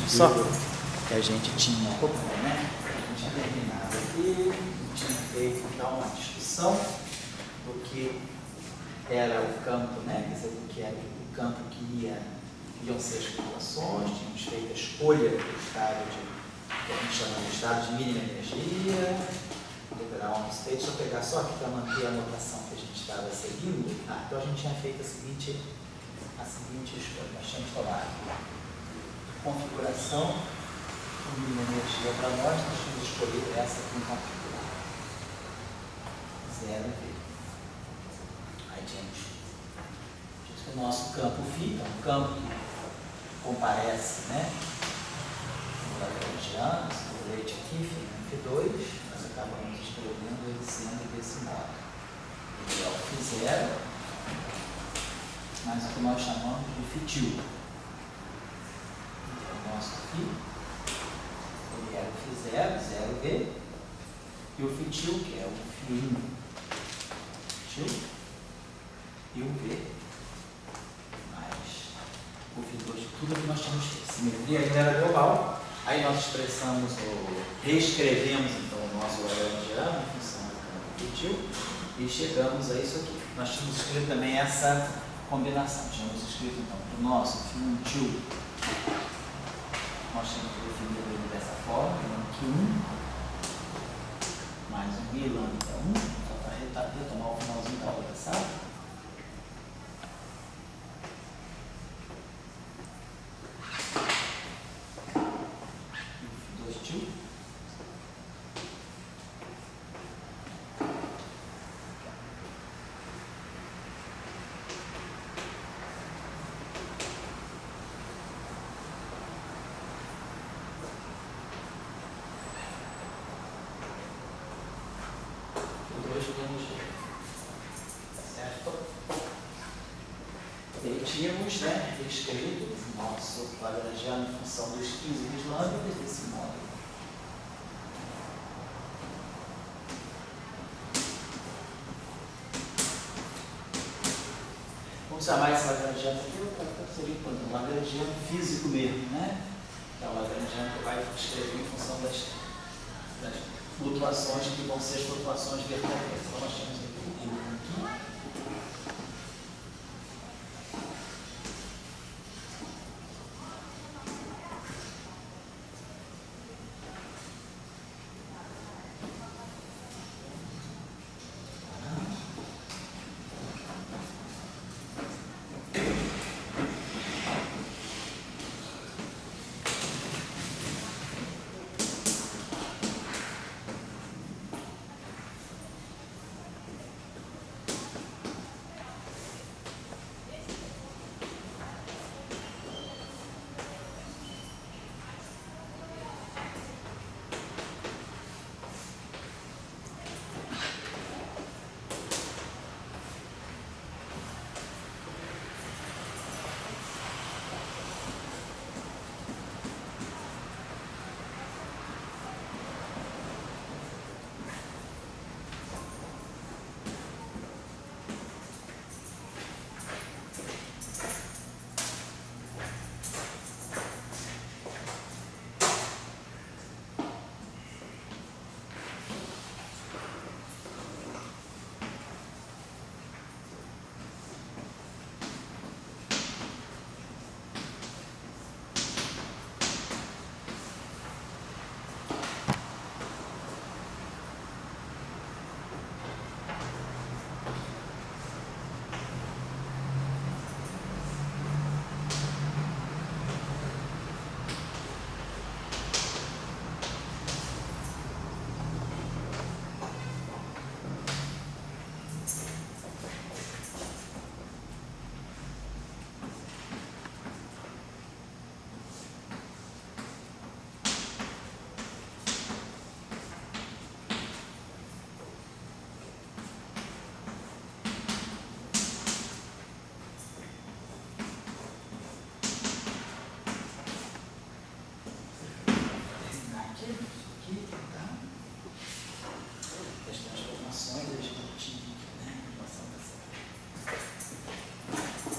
Só que a gente tinha, né? A gente tinha terminado aqui, tinha feito então uma discussão do que era o campo, né? Quer dizer, do que era o campo que iam ser as flutuações, tínhamos feito a escolha do estado que a gente chama de estado de mínima energia, do ground state. Deixa eu pegar só aqui para manter a anotação que a gente estava seguindo. Então a gente tinha feito a seguinte escolha. Nós tínhamos tomado configuração com mínima energia para nós tínhamos escolhido essa aqui em configurar. 0V. Aí tínhamos dito que o nosso campo φ, é um campo que comparece, né? No lagrangiano, o leite aqui, F2, nós acabamos escrevendo ele sendo desse modo. Ele é o φ0, mas o que nós chamamos de φ2. O nosso φ, ele era o φ0, 0V, e o φ2, que é o φ1, e o V, mais o φ2, tudo que nós tínhamos feito. Simetria ainda era global, aí nós expressamos, reescrevemos então o nosso lagrangiano em função do campo φ2, e chegamos a isso aqui. Nós tínhamos escrito também essa combinação, tínhamos escrito então para o nosso φ1, nós temos definido ele dessa forma, Q1 mais um I lambda 1, só para retomar o finalzinho da outra, sabe? E o F2 certo? E tínhamos, né, escrito o nosso lagrangiano em função dos 15 islâmicos desse modo. Vamos chamar esse lagrangiano aqui, seria um lagrangiano físico mesmo, né? Que é o lagrangiano que vai escrever em função das flutuações que vão ser as flutuações verdadas. Então nós temos aqui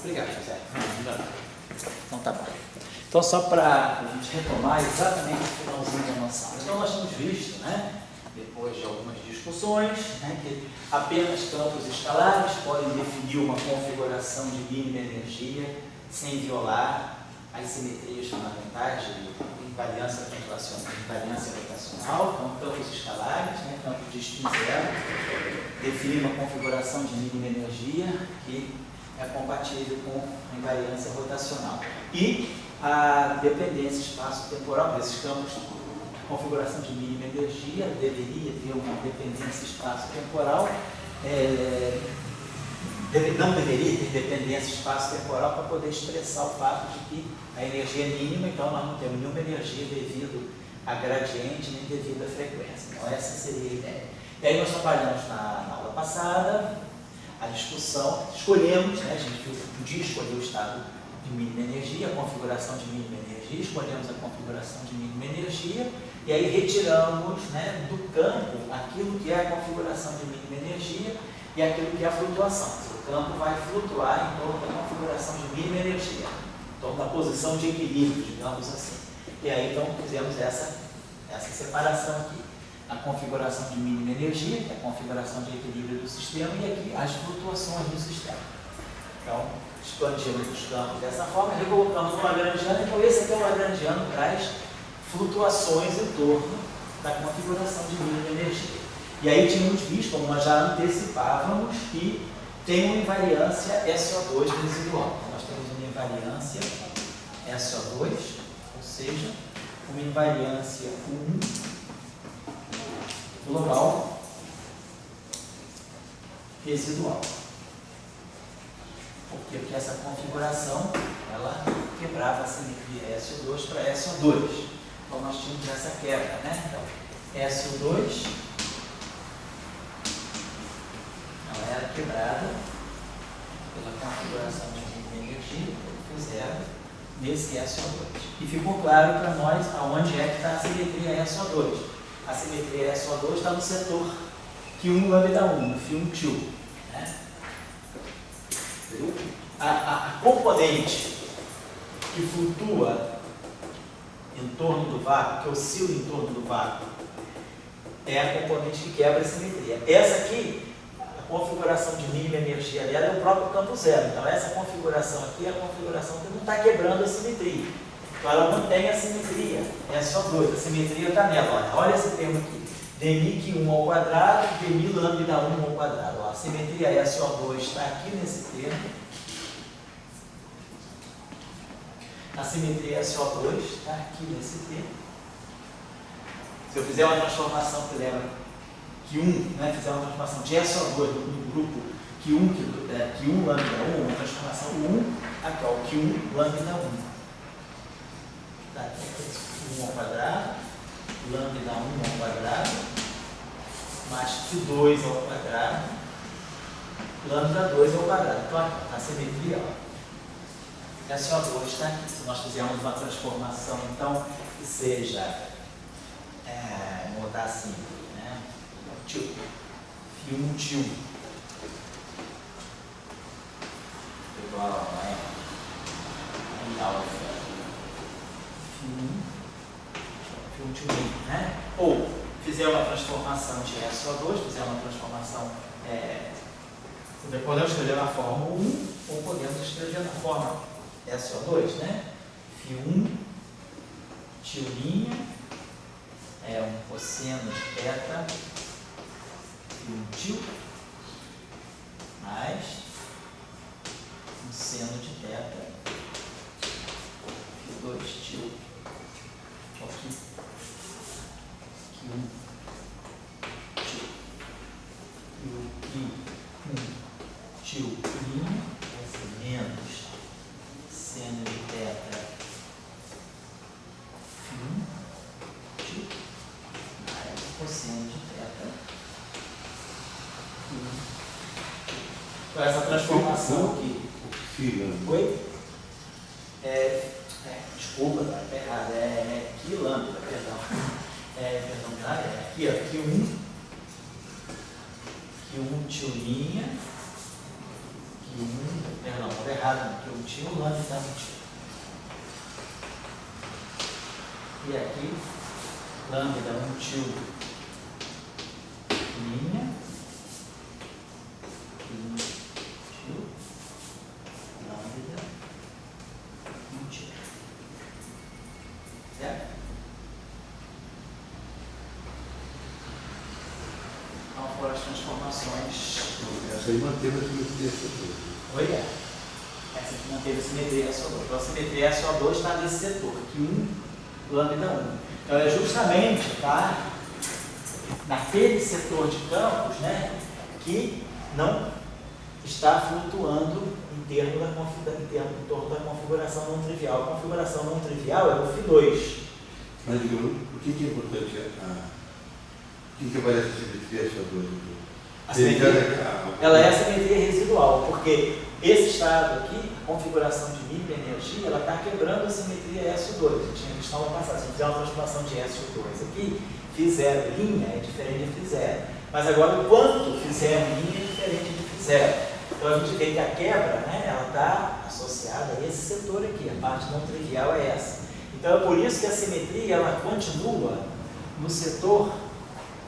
Obrigado, José. Então tá bom. Então, só para a gente retomar exatamente o finalzinho da nossa aula. Então, nós temos visto, né, depois de algumas discussões, né, que apenas campos escalares podem definir uma configuração de mínima energia sem violar as simetrias fundamentais de invariância translacional, invariância rotacional. Então, campos escalares, né, campo de spin zero, define uma configuração de mínima energia que é compatível com a invariância rotacional. E a dependência espaço-temporal desses campos, configuração de mínima energia, deveria ter uma dependência espaço-temporal, não deveria ter dependência espaço-temporal para poder expressar o fato de que a energia é mínima, então nós não temos nenhuma energia devido a gradiente nem devido à frequência. Então essa seria a ideia. E aí nós trabalhamos na aula passada a discussão, escolhemos, né, a gente podia escolher o estado de mínima energia, a configuração de mínima energia, escolhemos a configuração de mínima energia e aí retiramos, né, do campo aquilo que é a configuração de mínima energia e aquilo que é a flutuação. O campo vai flutuar em torno da configuração de mínima energia, em torno da posição de equilíbrio, digamos assim. E aí então fizemos essa separação aqui. A configuração de mínima energia, que é a configuração de equilíbrio do sistema, e aqui as flutuações do sistema. Então, expandimos os campos dessa forma, recolocamos o Lagrangiano, então esse aqui é o Lagrangiano, traz flutuações em torno da configuração de mínima energia. E aí tínhamos visto, como nós já antecipávamos, que tem uma invariância SO2 residual. Então, nós temos uma invariância SO2, ou seja, uma invariância 1 global residual. Porque essa configuração, ela quebrava a simetria SO2 para SO2. Então nós tínhamos essa quebra, né? Então, SO2 ela era quebrada pela configuração de mínima energia, que fizeram nesse SO2. E ficou claro para nós aonde é que está a simetria SO2. A simetria SO2 está no setor Q1 lambda 1, no φ1 né? A componente que flutua em torno do vácuo, que oscila em torno do vácuo, é a componente que quebra a simetria. Essa aqui, a configuração de mínima energia dela é o próprio campo zero. Então essa configuração aqui é a configuração que não está quebrando a simetria. Então ela mantém a simetria, é SO2, a simetria está nela. Olha esse termo aqui, dmi1 ao quadrado, dmi lambda 1 ao quadrado. Ó, a simetria SO2 está aqui nesse termo. A simetria SO2 está aqui nesse termo. Se eu fizer uma transformação que leva Q1, né, fizer uma transformação de SO2 no grupo Q1 lambda 1, uma transformação 1, aqui ó, o Q1 lambda 1. Aqui, 1 ao quadrado, lambda 1 ao quadrado, mais Q2 ao quadrado, lambda 2 ao quadrado. Então, aqui, a simetria, ó, SO2 está aqui. Se nós fizermos uma transformação, então, que seja, vou botar assim, né, Φ1 tio, igual a alfa. Né? Ou fizer uma transformação de SO2, fizer uma transformação, podemos escrever na forma 1 ou podemos escrever na forma SO2, né? Φ1 tiolinha é um cosseno de θ, Φ1 tio, mais um seno de θ, Φ2 tio. Aqui, Q1 tio linha, vai ser menos seno de θ Φ1 tio, mais cosseno de θ Q1. Então essa transformação aqui. Oi? Desculpa, está errado, é aqui lambda, perdão. Aqui, ó, Q1 tio linha, Q1, perdão, estava errado, Q1 tio, lambda 1 tio. E aqui, lambda 1 tilde, linha, tilde, lambda 1 tilde. Certo? Então foram as transformações. Essa aí manteve a simetria SO2. Oi, essa aqui manteve a simetria SO2. Então a simetria SO2 está nesse setor, aqui 1, lambda 1. Então é justamente naquele setor de campos, né, que não está flutuando em torno da configuração não trivial. A configuração não trivial é o φ2. Mas digamos, por que é importante por que aparece a simetria SO2? A simetria, ela é a simetria residual, porque esse estado aqui, configuração de mínima energia, ela está quebrando a simetria SO2. A gente tinha visto na aula passada, se fizer uma transformação de SO2 aqui, φ0 linha é diferente de φ0. Mas agora o quanto φ0 linha é diferente de φ0. Então a gente vê que a quebra, né, ela está associada a esse setor aqui, a parte não trivial é essa. Então é por isso que a simetria ela continua no setor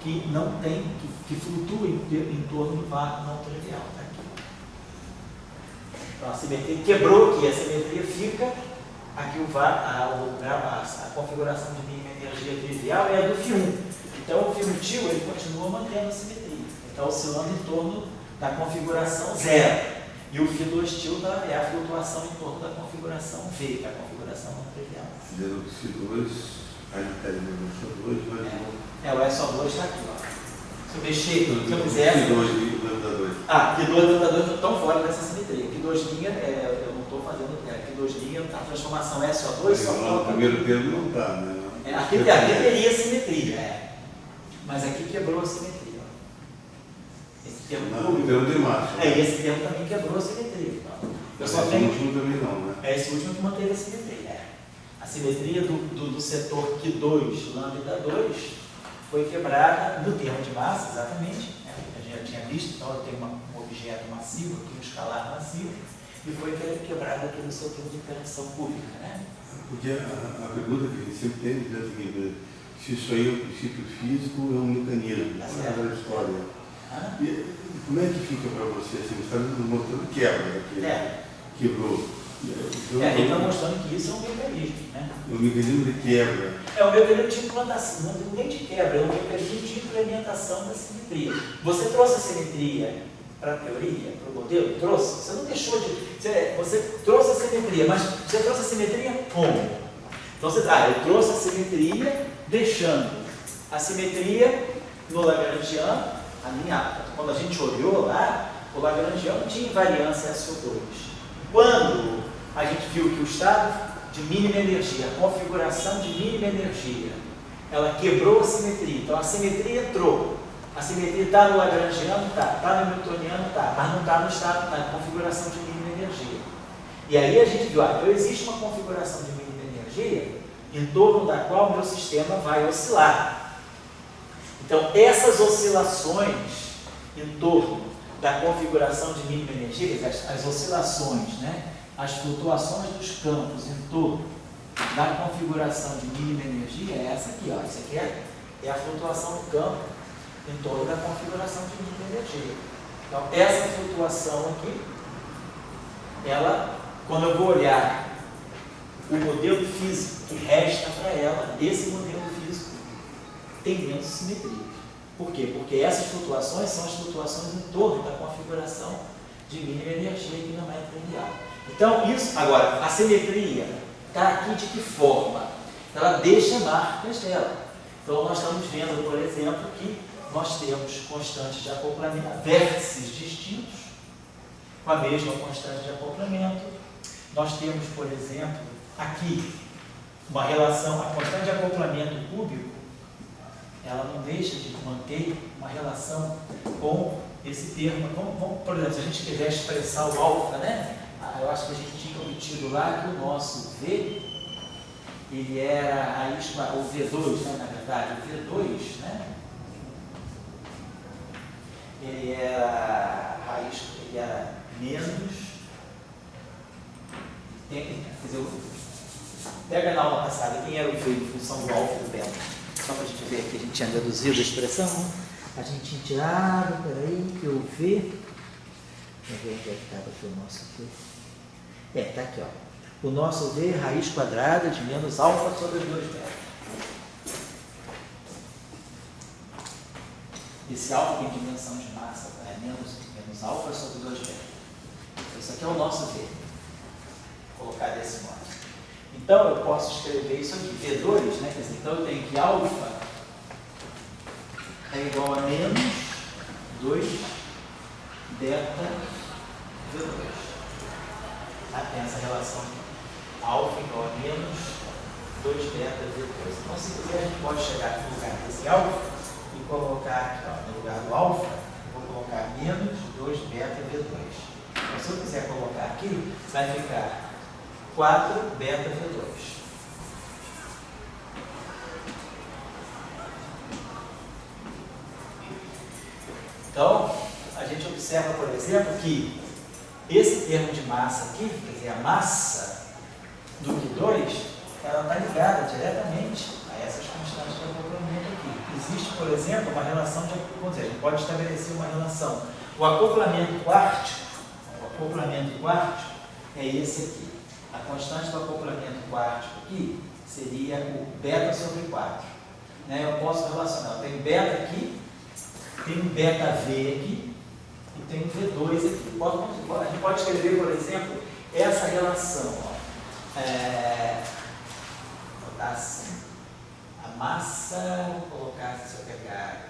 que não tem, que flutua em torno do vácuo não trivial. Tá aqui. Então a simetria quebrou aqui, a simetria fica aqui a configuração de mínima energia trivial é a do φ1. Então o φ1 ele continua mantendo a simetria. Ele está oscilando em torno da configuração 0. E o φ2 é a flutuação em torno da configuração V, que é a configuração não trivial. Dizendo que C2, aí está ali no SO2, vai de novo. O SO2 está aqui, ó. Se eu mexer, se eu fizer. Q2 e lambda 2. Q2 e lambda 2 estão fora dessa simetria. Q2' eu não estou fazendo. Q2', a transformação SO2 só no primeiro termo não está, né? Aqui teria simetria, mas aqui quebrou a simetria. Esse termo não, termo de massa. Esse termo também quebrou a simetria. Então, esse último também não, né? Esse último que manteve a simetria. A simetria do setor Q2, lambda 2, foi quebrada no termo de massa, exatamente. A gente já tinha visto, então eu tenho um objeto massivo, aqui um escalar massivo, e foi quebrada aqui no setor de interação cúbica, né? Porque a pergunta que a gente sempre tem é a seguinte: se isso aí é um princípio físico, é um mecanismo, é uma história. E como é que fica para você assim? Você está mostrando quebra aqui, quebrou. Ele está mostrando que isso é um mecanismo, né? É um mecanismo de quebra. É um mecanismo de implantação, não nem de quebra, é um mecanismo de implementação da simetria. Você trouxe a simetria para a teoria, para o modelo? Trouxe? Você não deixou de. Você trouxe a simetria, mas você trouxe a simetria como? Então eu trouxe a simetria deixando a simetria no Lagrangiano alinhada. Quando a gente olhou lá, o Lagrangiano tinha invariância SO2. Quando a gente viu que o estado de mínima energia, a configuração de mínima energia, ela quebrou a simetria. Então a simetria entrou. A simetria está no Lagrangiano? Está no Newtoniano? Está. Mas não está no estado, na configuração de mínima energia. E aí a gente viu, então existe uma configuração de mínima energia em torno da qual o meu sistema vai oscilar. Então essas oscilações em torno da configuração de mínima energia, as oscilações, né? As flutuações dos campos em torno da configuração de mínima energia é essa aqui, ó. Isso aqui é a flutuação do campo em torno da configuração de mínima energia. Então, essa flutuação aqui, ela, quando eu vou olhar o modelo físico que resta para ela, esse modelo físico tem menos simetria. Por quê? Porque essas flutuações são as flutuações em torno da configuração de mínima energia que não é trivial. Então, isso, agora, a simetria está aqui de que forma? Ela deixa marcas dela. Então, nós estamos vendo, por exemplo, que nós temos constantes de acoplamento, vértices distintos, com a mesma constante de acoplamento. Nós temos, por exemplo, aqui, uma relação, a constante de acoplamento cúbico, ela não deixa de manter uma relação com esse termo. Por exemplo, se a gente quiser expressar o alfa, né? Eu acho que a gente tinha obtido lá que o nosso V, ele era a raiz, o V2, né, na verdade, o V2, né? Ele era a raiz, ele era menos, quer dizer, Pega na aula passada, quem era o V em função do alfa e do beta? Só para a gente ver aqui, a gente tinha deduzido a expressão, a gente tinha tirado, peraí, que o V, vamos ver onde é que estava aqui o nosso V. Está aqui, ó. O nosso V é raiz quadrada de menos alfa sobre 2 beta. Esse alfa tem dimensão de massa, tá? É menos alfa sobre 2 beta. Esse aqui é o nosso V. Vou colocar desse modo. Então, eu posso escrever isso aqui, V2, né? Quer dizer, então eu tenho que alfa é igual a menos 2 beta V2. Tem essa relação alfa igual a menos 2 beta V2. Então, se quiser, a gente pode chegar aqui no lugar desse alfa e colocar aqui, ó, no lugar do alfa, eu vou colocar menos 2 beta V2. Então, se eu quiser colocar aqui, vai ficar 4 beta V2. Então, a gente observa, por exemplo, que esse termo de massa aqui, quer dizer, a massa do Q2, ela está ligada diretamente a essas constantes de acoplamento aqui. Existe, por exemplo, uma relação de, vamos dizer, a gente pode estabelecer uma relação. O acoplamento quártico é esse aqui. A constante do acoplamento quártico aqui seria o beta sobre 4. Né? Eu posso relacionar, eu tenho beta aqui, tenho beta V aqui e tenho V2 aqui. A gente pode escrever, por exemplo, essa relação. Ó. Vou botar assim. A massa, vou colocar, se eu pegar...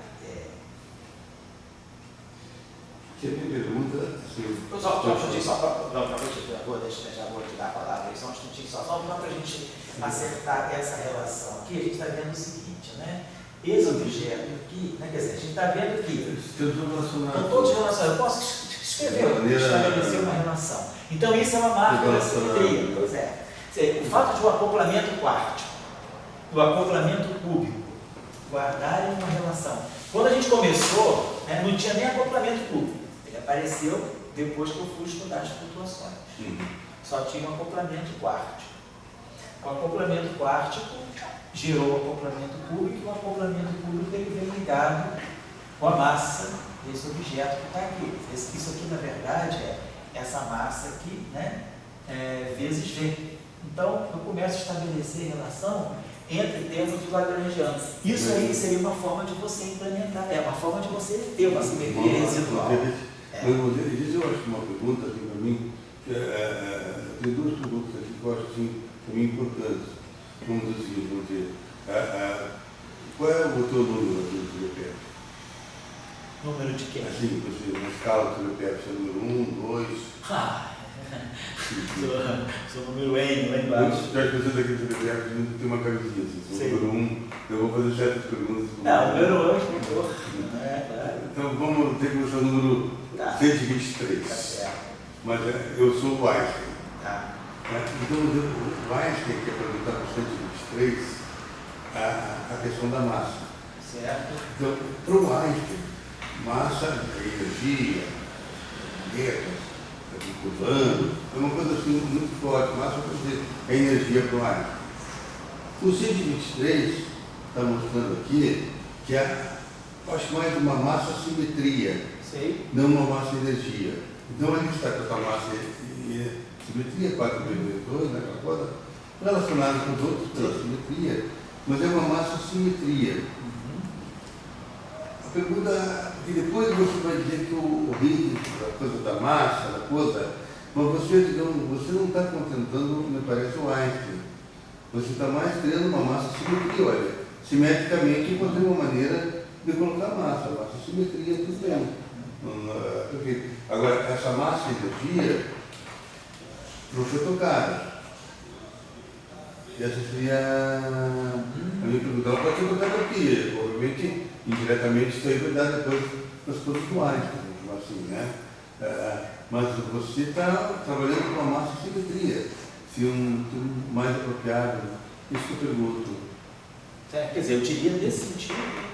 Você tem pergunta? Só um instantinho só, já vou te dar a palavra, só um instantinho só para a gente acertar essa relação aqui. A gente está vendo o seguinte, né? Esse objeto aqui, né? Quer dizer, a gente está vendo aqui. Estão todos relacionados. Eu posso escrever, estabelecer uma relação. Então, isso é uma marca da simetria. Pois é. O fato de um acoplamento quártico, do acoplamento cúbico, guardarem uma relação. Quando a gente começou, né, não tinha nem acoplamento cúbico. Ele apareceu depois que eu fui estudar as flutuações. Só tinha um acoplamento quártico. O acoplamento quártico gerou o acoplamento cúbico, e o acoplamento cúbico ele vem ligado com a massa desse objeto que está aqui. Isso aqui, na verdade, é essa massa aqui, né, vezes V. Então, eu começo a estabelecer relação entre termos de lagrangianos. Isso aí seria uma forma de você implementar, uma forma de você ter uma simetria residual. Mas eu acho que uma pergunta aqui para mim, tem duas perguntas aqui que eu acho assim, para mim importantes. Vamos dizer, qual é o teu número aqui do TVPF? Número de quê? Assim, você, na escala do TVPF, você é número 1, 2... Sou número N lá embaixo. Já que você daqui do TVPF, tem uma camisinha assim, número 1, eu vou fazer certas perguntas. Não, número 1 explicou. Claro. Então vamos ter que começar o número 123. Tá certo. Mas eu sou o Einstein. Tá. Então, o Einstein quer perguntar para o 123 a questão da massa. Certo. Então, para o Einstein, massa é energia, letras, circulando, é uma coisa assim muito forte. Massa, quer dizer, é energia para o Einstein. O 123 está mostrando aqui que eu acho mais uma massa-simetria, não uma massa-energia. Então, a gente está com essa massa e simetria, 4,2, né, aquela coisa, relacionada com os outros pela simetria, mas é uma massa-simetria. A pergunta, porque depois você vai dizer que o Higgs, a coisa da massa, da coisa, mas você, digamos, você não está contentando, me parece, o Einstein. Você está mais criando uma massa-simetria, olha, simetricamente encontrei uma maneira de colocar massa, massa-simetria, tudo bem. Agora, essa massa-energia não foi tocada. E essa seria a minha pergunta. Ela pode ser tocada aqui, obviamente, indiretamente, isso aí vai dar depois para as coisas do Einstein, assim, né? Mas você está trabalhando com uma massa-simetria, se mais apropriado, isso que eu pergunto. Quer dizer, eu diria nesse sentido,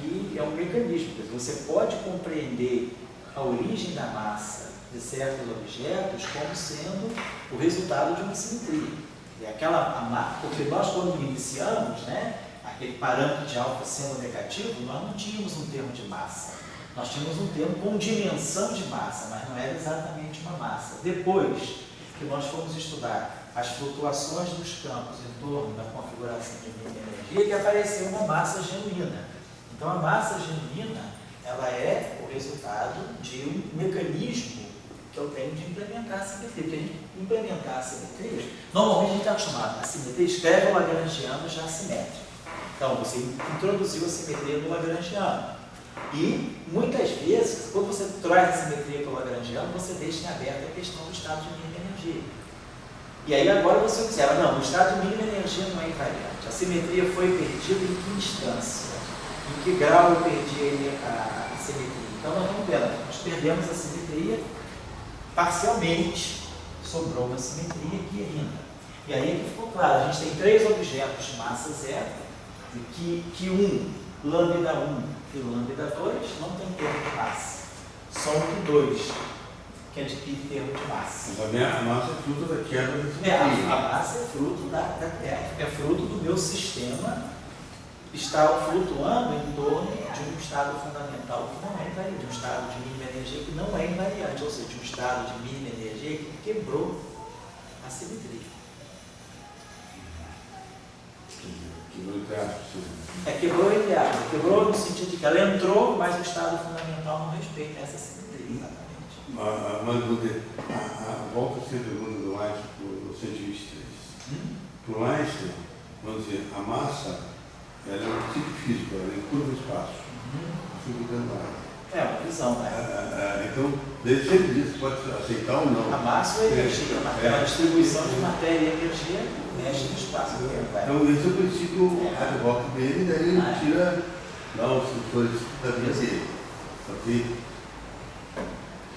que é um mecanismo. Você pode compreender a origem da massa de certos objetos como sendo o resultado de uma simetria. Porque nós, quando iniciamos, né, aquele parâmetro de alfa sendo negativo, nós não tínhamos um termo de massa. Nós tínhamos um termo com dimensão de massa, mas não era exatamente uma massa. Depois que nós fomos estudar as flutuações dos campos em torno da configuração de mínima energia, que apareceu uma massa genuína. Então, a massa genuína, ela é o resultado de um mecanismo que eu tenho de implementar a simetria. Porque a gente implementar a simetria, normalmente a gente está acostumado. A simetria escreve o lagrangiano já simétrico. Então, você introduziu a simetria do lagrangiano. E, muitas vezes, quando você traz a simetria para o lagrangiano, você deixa em aberto a questão do estado de mínima energia. E aí agora você observa, não, o estado de mínima energia não é invariante. A simetria foi perdida em que instância? Em que grau eu perdi a simetria? Então, nós vamos vendo, nós perdemos a simetria parcialmente, sobrou uma simetria aqui ainda. E aí é que ficou claro, a gente tem 3 objetos de massa zero, que lambda 1 e lambda 2 não tem termo de massa. Só o que 2 que adquire termo de massa. A massa é fruto da quebra da simetria. A massa é fruto da quebra. É fruto do meu sistema estar flutuando em torno de um estado fundamental que não é invariante, de um estado de mínima energia que não é invariante, ou seja, de um estado de mínima energia que quebrou a simetria. Quebrou entre aspas. Quebrou entre aspas. Quebrou no sentido de que ela entrou, mas o estado fundamental não respeita essa simetria, exatamente. Mas a volta a ser pergunta do Einstein para o 123. Para o Einstein, vamos dizer, a massa ela é um princípio físico, ela encurva o espaço. É uma visão, né? Então, desde sempre disso, você pode aceitar ou não. A massa é energia, a distribuição de matéria e energia mexe no espaço. Então, esse é o princípio ad hoc dele, daí ele tira lá os fatores da vida dele. Ok?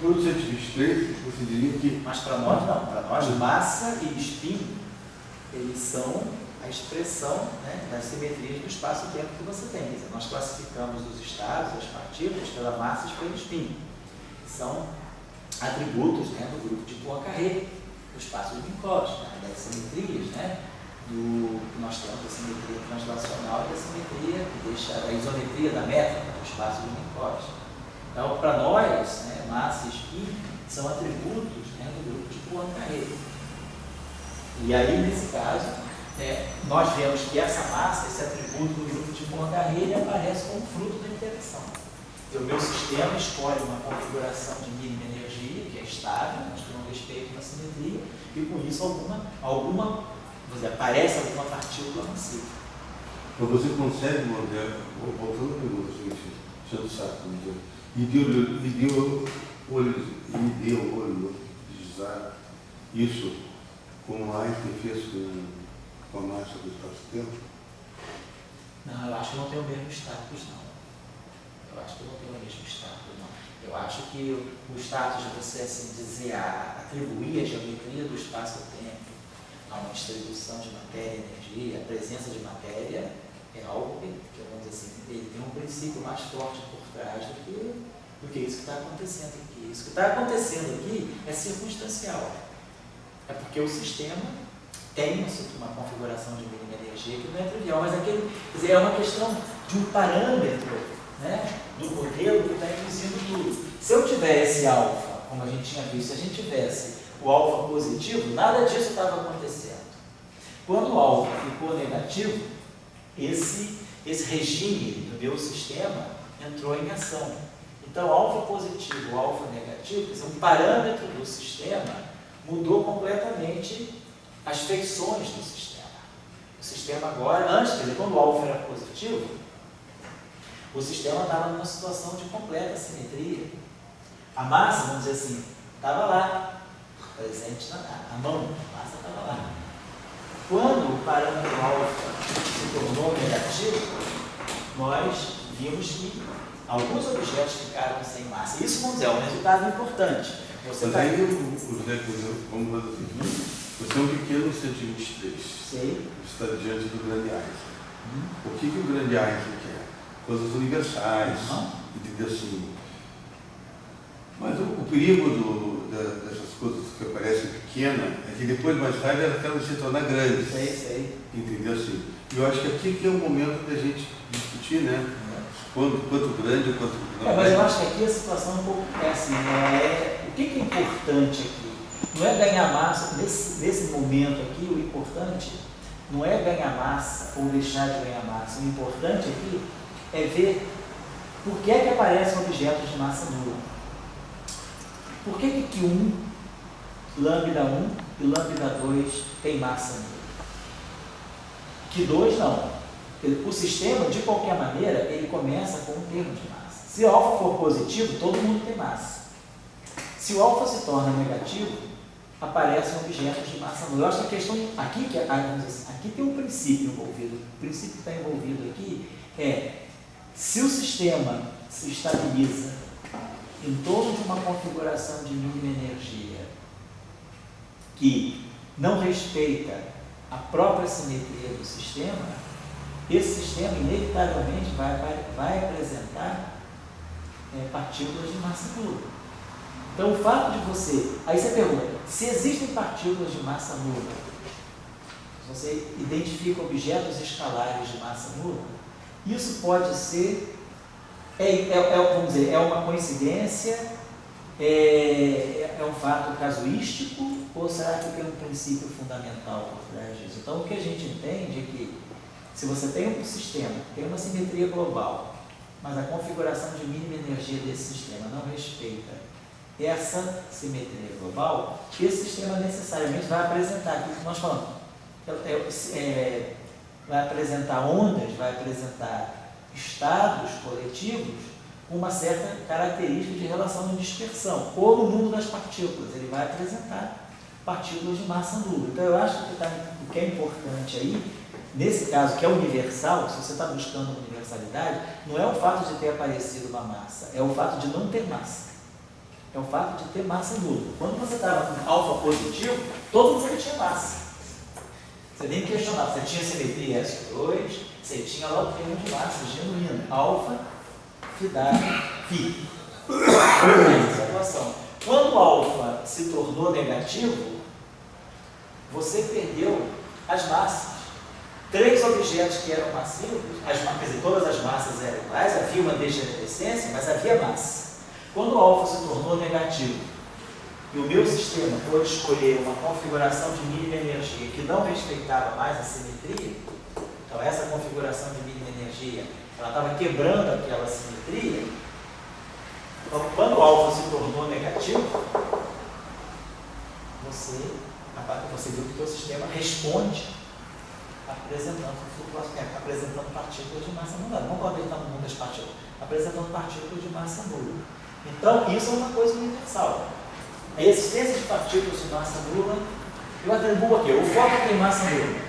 Para o 123, você diria que... Mas para nós não. Para nós, massa e spin, eles são a expressão, né, das simetrias do espaço-tempo que você tem. Quer dizer, nós classificamos os estados, as partículas, pela massa e pelo spin. São atributos, né, do grupo de Poincaré, do espaço de Minkowski, né, das simetrias, né, nós temos a simetria translacional e a simetria que deixa a isometria da métrica do espaço de Minkowski. Então, para nós, né, massa e spin são atributos, né, do grupo de Poincaré. E aí, nesse caso, nós vemos que essa massa, esse atributo do grupo de Poincaré, ele aparece como fruto da interação. O meu sistema escolhe uma configuração de mínima energia, que é estável, mas que não respeita uma simetria, e com isso aparece alguma partícula massiva. Então você consegue manter, voltando à pergunta, Santo Saco, ideologizar isso como Einstein fez com a massa do espaço-tempo? Não, eu acho que não tem o mesmo status, não. Eu acho que não tem o mesmo status, não. Eu acho que o status de você, assim dizer, atribuir a geometria do espaço-tempo a uma distribuição de matéria e energia, a presença de matéria, é algo que, vamos dizer assim, ele tem um princípio mais forte por trás do que isso que está acontecendo aqui. Isso que está acontecendo aqui é circunstancial. É porque o sistema tem uma configuração de mínima energia que não é trivial, mas quer dizer, é uma questão de um parâmetro, né, do modelo que está induzindo tudo. Se eu tivesse alfa, como a gente tinha visto, se a gente tivesse o alfa positivo, nada disso estava acontecendo. Quando o alfa ficou negativo, esse regime do meu sistema entrou em ação. Então, alfa positivo, alfa negativo, quer dizer, um parâmetro do sistema mudou completamente as feições do sistema. O sistema agora, antes, quer dizer, quando o alfa era positivo, o sistema estava numa situação de completa simetria. A massa, vamos dizer assim, estava lá, presente na mão, a massa estava lá. Quando o parâmetro alfa se tornou negativo, nós vimos que alguns objetos ficaram sem massa. Isso, vamos dizer, é um resultado importante. Mas aí, vamos fazer assim, você é um pequeno 123. Sei. Você está diante do grande Einstein. O que o grande Einstein quer? Coisas universais, entendeu assim? Mas o perigo dessas coisas que aparecem pequenas é que depois, mais tarde, elas tendem a se tornar grandes. Sei. Entendeu? Assim, eu acho que aqui que é o momento da gente discutir, né? Quanto grande, quanto não. Mas eu acho que aqui a situação é um pouco assim, né? O que é importante aqui? Não é ganhar massa, nesse momento aqui, o importante não é ganhar massa ou deixar de ganhar massa. O importante aqui é ver por que é que aparecem objetos de massa nula. Por que Q1, lambda 1 e lambda 2 tem massa nula? Q2 não. O sistema, de qualquer maneira, ele começa com um termo de massa. Se o alfa for positivo, todo mundo tem massa. Se o alfa se torna negativo, aparecem objetos de massa nula. Eu acho que a questão aqui, aqui tem um princípio envolvido. O princípio que está envolvido aqui é: se o sistema se estabiliza em torno de uma configuração de mínima energia que não respeita a própria simetria do sistema, esse sistema inevitavelmente vai apresentar partículas de massa nula. Então, o fato de você... Aí você pergunta, se existem partículas de massa nula, você identifica objetos escalares de massa nula, isso pode ser... vamos dizer, é uma coincidência, é um fato casuístico, ou será que tem um princípio fundamental por trás disso? Então, o que a gente entende é que se você tem um sistema, tem uma simetria global, mas a configuração de mínima energia desse sistema não respeita essa simetria global, esse sistema necessariamente vai apresentar aquilo que nós falamos. Vai apresentar ondas, vai apresentar estados coletivos com uma certa característica de relação de dispersão. Ou no mundo das partículas, ele vai apresentar partículas de massa nula. Então, eu acho que o que é importante aí, nesse caso, que é universal, se você está buscando uma universalidade, não é o fato de ter aparecido uma massa, é o fato de não ter massa. É o fato de ter massa nula. Quando você estava com alfa positivo, todo mundo tinha massa. Você nem questionava, você tinha simetria S2, você tinha lá o termo de massa genuíno, alfa, dado φ. Essa situação. Quando o alfa se tornou negativo, você perdeu as massas. 3 objetos que eram massivos, quer dizer, todas as massas eram iguais, havia uma degenerescência, mas havia massa. Quando o alfa se tornou negativo e o meu sistema pôde escolher uma configuração de mínima energia que não respeitava mais a simetria, então essa configuração de mínima energia, ela estava quebrando aquela simetria. Então, quando o alfa se tornou negativo, você viu que o teu sistema responde apresentando partículas de massa nula. Não pode estar no mundo das partículas, apresentando partículas de massa nula. Então, isso é uma coisa universal. A existência de partículas de massa nula, eu atribuo aqui, o fóton tem massa nula.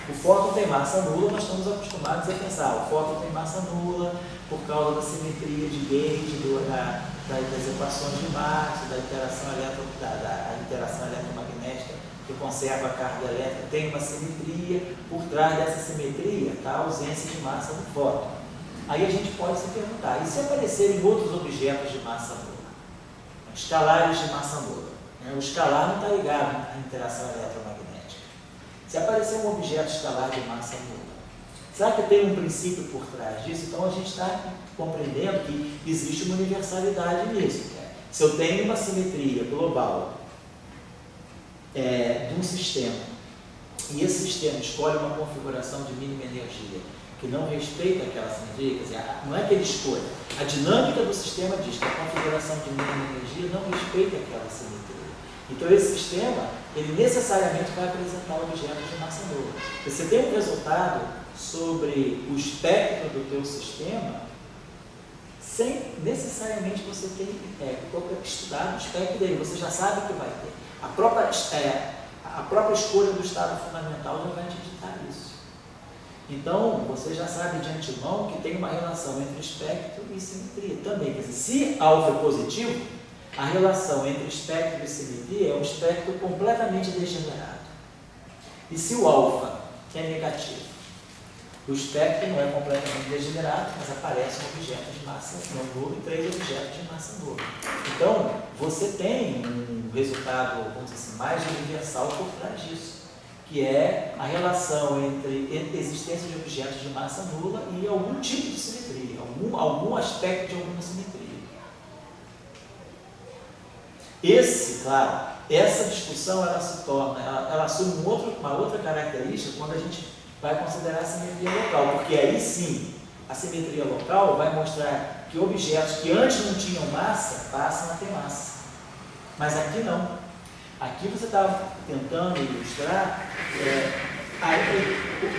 O fóton tem massa nula, nós estamos acostumados a pensar, o fóton tem massa nula por causa da simetria de Gauge, das equações de Marx, da interação eletromagnética que conserva a carga elétrica, tem uma simetria, por trás dessa simetria está a ausência de massa do fóton. Aí a gente pode se perguntar, e se aparecerem outros objetos de massa nula? Escalares de massa nula. O escalar não está ligado à interação eletromagnética. Se aparecer um objeto escalar de massa nula, será que tem um princípio por trás disso? Então a gente está compreendendo que existe uma universalidade nisso. Se eu tenho uma simetria global de um sistema, e esse sistema escolhe uma configuração de mínima energia que não respeita aquela simetria, quer dizer, não é que ele escolha, a dinâmica do sistema diz que a configuração de mínima energia não respeita aquela simetria. Então esse sistema, ele necessariamente vai apresentar objetos de massa nula. Você tem um resultado sobre o espectro do teu sistema sem necessariamente você ter estudado o espectro dele, você já sabe o que vai ter. A própria escolha do estado fundamental já vai te ditar isso. Então, você já sabe de antemão que tem uma relação entre espectro e simetria também. Quer dizer, se alfa é positivo, a relação entre espectro e simetria é um espectro completamente degenerado. E se o alfa, que é negativo, O espectro não é completamente degenerado, mas aparece um objeto de massa não nula e 3 objetos de massa nula. Então, você tem um resultado, vamos dizer assim, mais universal por trás disso, que é a relação entre existência de objetos de massa nula e algum tipo de simetria, algum aspecto de alguma simetria. Essa discussão ela se torna, ela assume uma outra característica quando a gente vai considerar a simetria local, porque aí sim a simetria local vai mostrar que objetos que antes não tinham massa passam a ter massa. Mas aqui não. Aqui você está tentando ilustrar,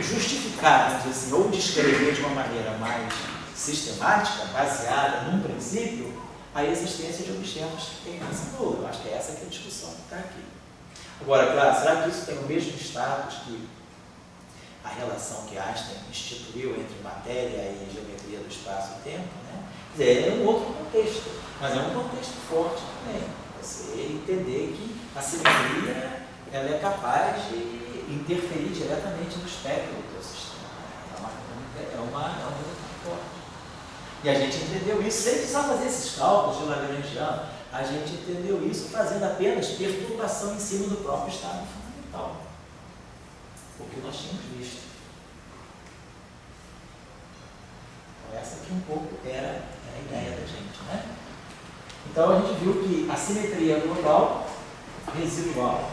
justificar, vamos dizer assim, ou descrever de uma maneira mais sistemática, baseada num princípio, a existência de objetos que têm massa nula. Eu acho que é essa que é a discussão que está aqui. Agora, claro, será que isso tem o mesmo status que a relação que Einstein instituiu entre matéria e geometria do espaço e tempo? Né? Quer dizer, é um outro contexto, mas é um contexto forte também. Você entender que a simetria ela é capaz de interferir diretamente no espectro do teu sistema. É uma coisa forte. E a gente entendeu isso sem precisar fazer esses cálculos de Lagrangiano. A gente entendeu isso fazendo apenas perturbação em cima do próprio estado fundamental. O que nós tínhamos visto. Então, essa aqui um pouco era a ideia da gente, né? Então, a gente viu que a simetria global, residual,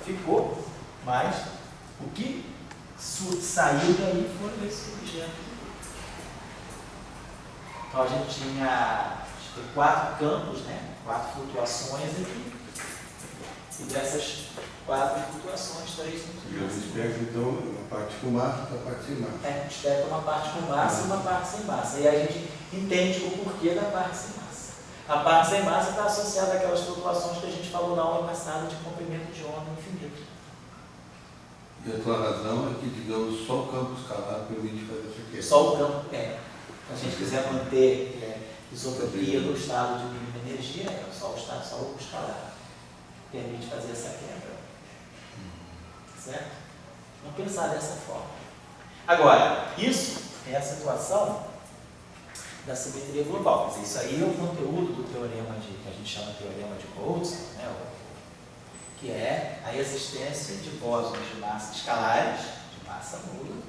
ficou, mas o que saiu daí foram esses objetos. Então, a gente tinha 4 campos, né? 4 flutuações aqui. E dessas 4 flutuações, 3 E o espectro, então, uma parte com massa e uma parte sem massa. O espectro é uma parte com massa e uma parte sem massa. E a gente entende o porquê da parte sem massa. A parte sem massa está associada àquelas flutuações que a gente falou na aula passada de comprimento de onda infinito. E a tua razão é que, digamos, só o campo escalar permite fazer essa questão. Só o campo, se a gente quiser manter isotropia do estado de mínima energia, só o escalar permite fazer essa quebra. Certo? Vamos pensar dessa forma. Agora, isso é a situação da simetria global. Quer dizer, isso aí é o conteúdo do teorema que a gente chama de teorema de Boltzmann, né? Que é a existência de bósons de massa escalares, de massa nula,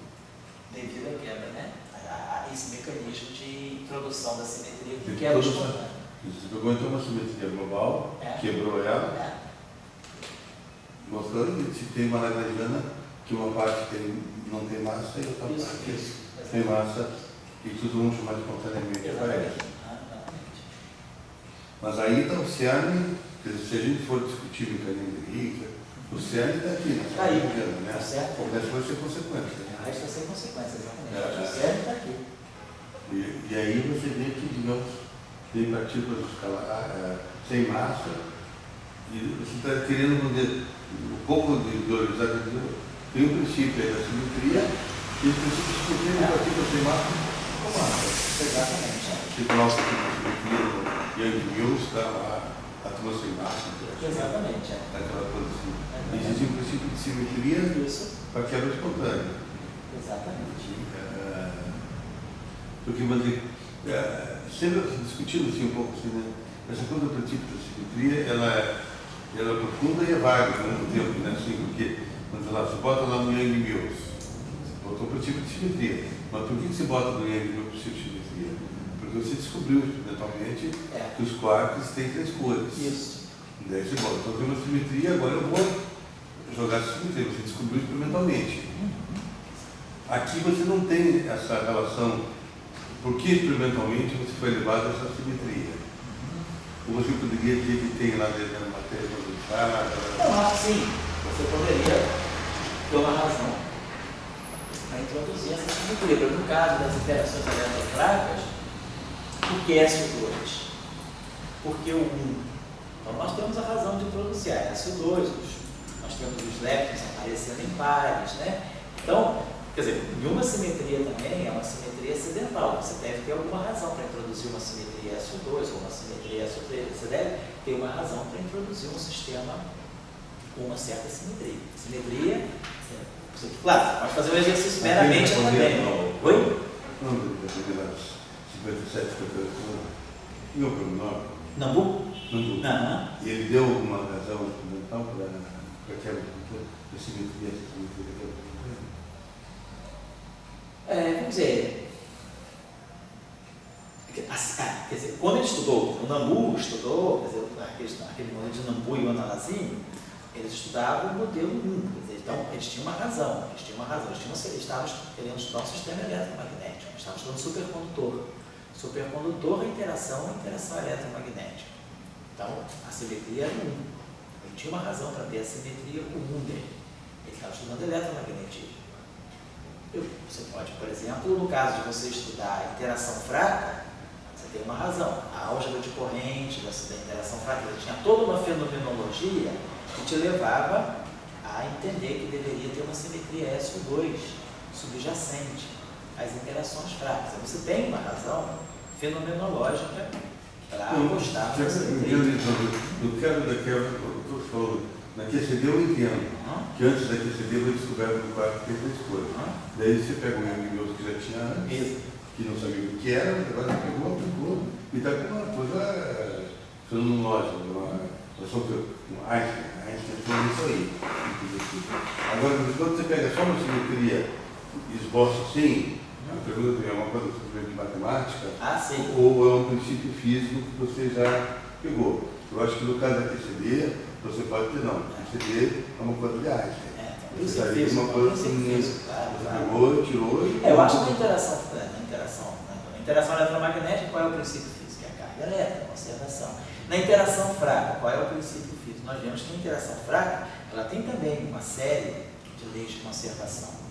devido à quebra, né? A esse mecanismo de introdução da simetria que quebra o espontâneo. Você pegou então uma simetria global, quebrou ela, mostrando que se tem uma lagrangiana que uma parte não tem massa e outra parte tem massa e tudo um chama espontaneamente aparece. Mas aí está o cerne, se a gente for discutir mecanismo de Higgs, o cerne está aqui, nessa lagrangiana, né? O resto vai ser consequência. O resto vai ser consequência, exatamente. O cerne está aqui. E aí você vê que, digamos, tem partículas sem massa e você está querendo dizer, um pouco de valorizar, tem um princípio aí da simetria e esse princípio se contém de partículas sem massa com massa. Exatamente. Você coloca aqui na simetria e aí Mills está lá, a turma sem massa. Exatamente. Aquela coisa assim. Existe um princípio de simetria para quebra espontânea. Exatamente. Porque, mas, sempre discutindo assim um pouco assim, né? Essa coisa do princípio da simetria, ela é profunda e é vaga ao mesmo tempo, né? Assim, porque, você bota lá no Yang Mills, você botou o princípio de simetria, mas por que você bota no Yang Mills o princípio de simetria? Porque você descobriu experimentalmente que os quarks têm 3 cores. Isso. Daí você bota, então tem uma simetria, agora eu vou jogar essa simetria, você descobriu experimentalmente. Aqui você não tem essa relação. Por que experimentalmente você foi levado a essa simetria? Ou você poderia dizer que tem lá dentro da matéria condensada? Eu acho que sim. Você poderia ter uma razão para introduzir essa simetria. No caso das interações eletrofrágicas, por que SO2? Por que o 1? Então nós temos a razão de introduzir a SO2, nós temos os leptons aparecendo em pares, né? Então, quer dizer, nenhuma simetria também é uma simetria acidental. Você deve ter alguma razão para introduzir uma simetria SO2 ou uma simetria SO3. Você deve ter uma razão para introduzir um sistema com uma certa simetria. Simetria, isso aqui Claro, você pode fazer um exercício meramente acadêmico. Oi? Não, das 57, 58, e o pormenor? Nambu? Nambu. Aham. E ele deu alguma razão fundamental para aquela simetria, Vamos dizer, quer dizer, quando ele estudou, o Nambu estudou, quer dizer, aquele modelo de Nambu e o Analazine, eles estudavam o modelo 1, quer dizer, então eles tinham uma razão, eles estavam querendo estudar um sistema eletromagnético, estavam estudando supercondutor. Supercondutor é interação eletromagnética. Então, a simetria era 1. Ele tinha uma razão para ter a simetria comum dele. Ele estava estudando eletromagnetismo. Você pode, por exemplo, no caso de você estudar a interação fraca, você tem uma razão. A álgebra de corrente da interação fraca, ele tinha toda uma fenomenologia que te levava a entender que deveria ter uma simetria S2 subjacente às interações fracas. Então, você tem uma razão fenomenológica para apostar na simetria. No caso daquela, eu falando, na QCD eu entendo que antes da QCD eu descoberto no quarto que tem coisas. Daí você pega um amigo que já tinha antes, que não sabia o que era, agora pegou, e está com uma coisa fenomenológica, um Einstein falou isso aí. Agora, quando você pega só uma simetria e esboça assim, a pergunta é uma coisa de matemática, ou é um princípio físico que você já pegou. Eu acho que no caso da QCD, você pode ter não. QCD é uma coisa de Einstein. Você está ali uma coisa assim, você pegou, tirou. Eu acho que na interação eletromagnética, qual é o princípio físico? É a carga elétrica, a conservação. Na interação fraca, qual é o princípio físico? Nós vemos que a interação fraca, ela tem também uma série de leis de conservação.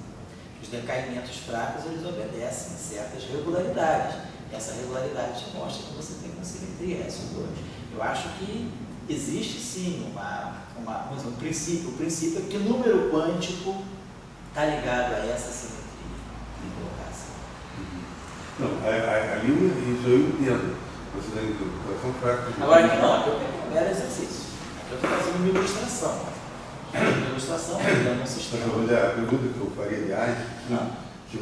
Os decaimentos fracos, eles obedecem a certas regularidades. E essa regularidade te mostra que você tem uma simetria S2. Eu acho que existe sim um princípio. O princípio é que o número quântico está ligado a essa simetria. Não, ali isso eu entendo. Você tem interação fraca. Agora aqui não, aqui eu pego um mero exercício. Aqui eu estou fazendo uma ilustração. Uma ilustração, dando um sistema. A pergunta que eu faria de Einstein, se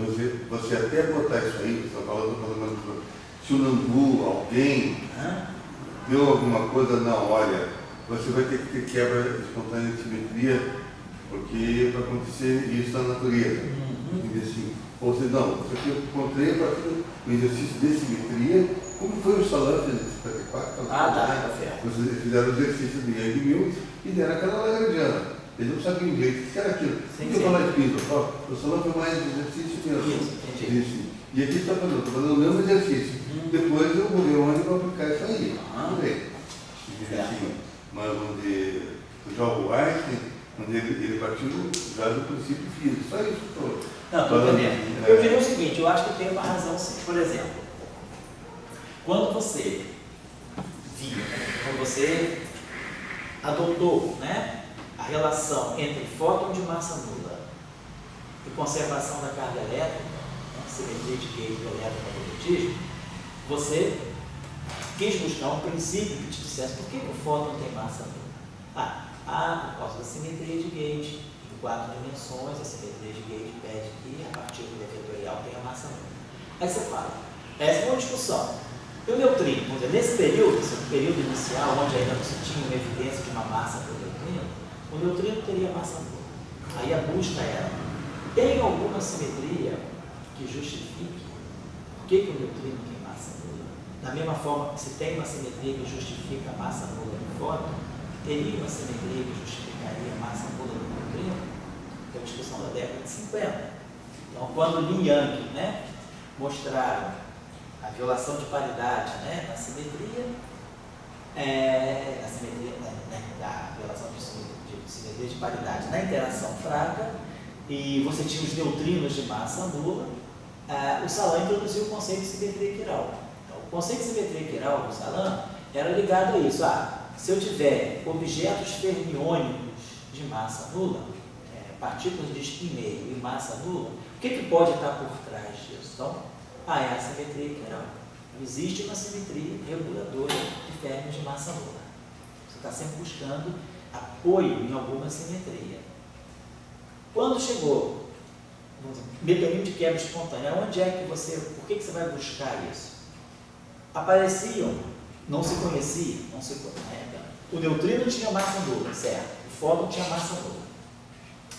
você até botar isso aí, você está falando, se o Nambu, alguém, deu alguma coisa, não, olha, você vai ter que ter quebra espontânea de simetria, porque para acontecer isso na natureza. E assim, ou seja, não, isso aqui eu encontrei a partir do exercício de simetria, como foi o Salão de 54. Vocês fizeram o exercício de Young Mills e deram aquela lagrangiana. Eles não sabiam direito o que era aquilo. Por que eu falar de Pinto? O Salão foi mais exercício mesmo. E aqui estou fazendo o mesmo exercício. Depois eu vou ver onde para aplicar isso aí. Tudo bem. Mas onde o João Einstein, onde ele partiu já do princípio físico. Só isso que eu estou. Não, estou entendendo. Eu diria o seguinte, eu acho que tem uma razão sim. Por exemplo, quando você adotou, né, a relação entre fóton de massa nula e conservação da carga elétrica, simetria de Gauge do eletromagnetismo, você quis buscar um princípio que te dissesse por que o fóton tem massa nula. Por causa da simetria de Gauge. Em 4 dimensões, a simetria de Gauge pede que a partícula vetorial tenha massa nula. Aí você fala, essa é uma discussão. E o neutrino, vamos dizer, nesse período inicial, onde ainda não se tinha uma evidência de uma massa para o neutrino teria massa nula. Aí a busca era, tem alguma simetria que justifique por que o neutrino tem massa nula? Da mesma forma que se tem uma simetria que justifica a massa nula do fóton, teria uma simetria que justificaria a massa nula do neutrino? Que é a discussão da década de 50. Então, quando Lin e Yang, né, mostraram a violação de paridade, né, na simetria, da violação de simetria de paridade na interação fraca, e você tinha os neutrinos de massa nula, o Salin introduziu o conceito de simetria quiral. Então, o conceito de simetria quiral do Salin era ligado a isso. Se eu tiver objetos fermiônicos de massa nula, partículas de spin meio e massa nula, o que pode estar por trás disso? Então, é a simetria quiral. Existe uma simetria reguladora de fermions de massa nula. Você está sempre buscando apoio em alguma simetria. Quando chegou mecanismo de quebra espontânea. Onde é que você, por que você vai buscar isso? Apareciam, não se conheciam, o neutrino tinha massa nula, certo? O fóton tinha massa nula,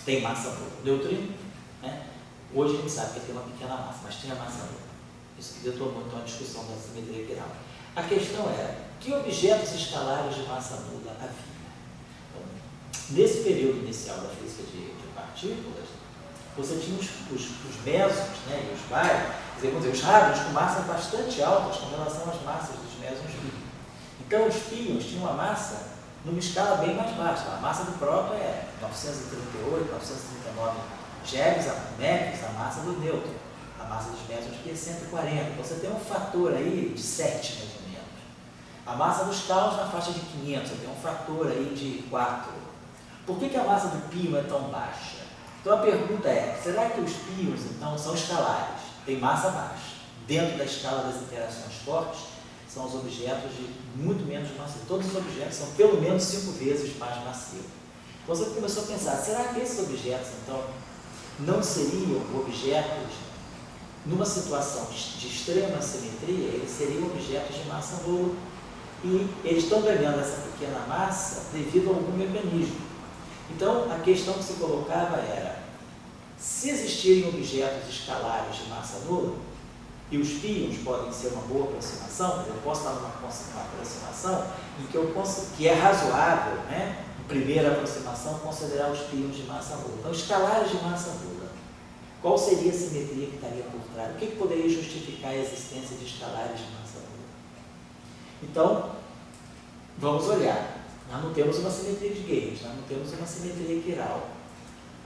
tem massa nula. O neutrino, né? Hoje a gente sabe que ele tem uma pequena massa, mas tinha massa nula. Isso que detonou então a discussão da simetria quiral. A questão era, que objetos escalares de massa nula havia? Então, nesse período inicial da física de partículas, você tinha os mesons, né, e os baryons, vamos dizer, os rádios com massas bastante altas com relação às massas dos mesons pions. Então, os pions tinham uma massa numa escala bem mais baixa. A massa do próton é 938, 939 MeV, a massa do nêutron. A massa dos mesons é 140. Então, você tem um fator aí de 7, mais ou menos. A massa dos thaus na faixa de 500, você tem um fator aí de 4. Por que a massa do pion é tão baixa? Então, a pergunta é, será que os pions, então, são escalares? Tem massa baixa. Dentro da escala das interações fortes, são os objetos de muito menos massivo. Todos os objetos são pelo menos 5 vezes mais massivos. Então, você começou a pensar, será que esses objetos, então, não seriam objetos, numa situação de extrema simetria, eles seriam objetos de massa nula. E eles estão ganhando essa pequena massa devido a algum mecanismo. Então, a questão que se colocava era, se existirem objetos escalares de massa nula, e os pions podem ser uma boa aproximação, eu posso dar uma aproximação em que é razoável, né, em primeira aproximação, considerar os pions de massa nula. Então, escalares de massa nula, qual seria a simetria que estaria por trás? O que poderia justificar a existência de escalares de massa nula? Então, vamos olhar. Nós não temos uma simetria de Gauge, nós não temos uma simetria quiral.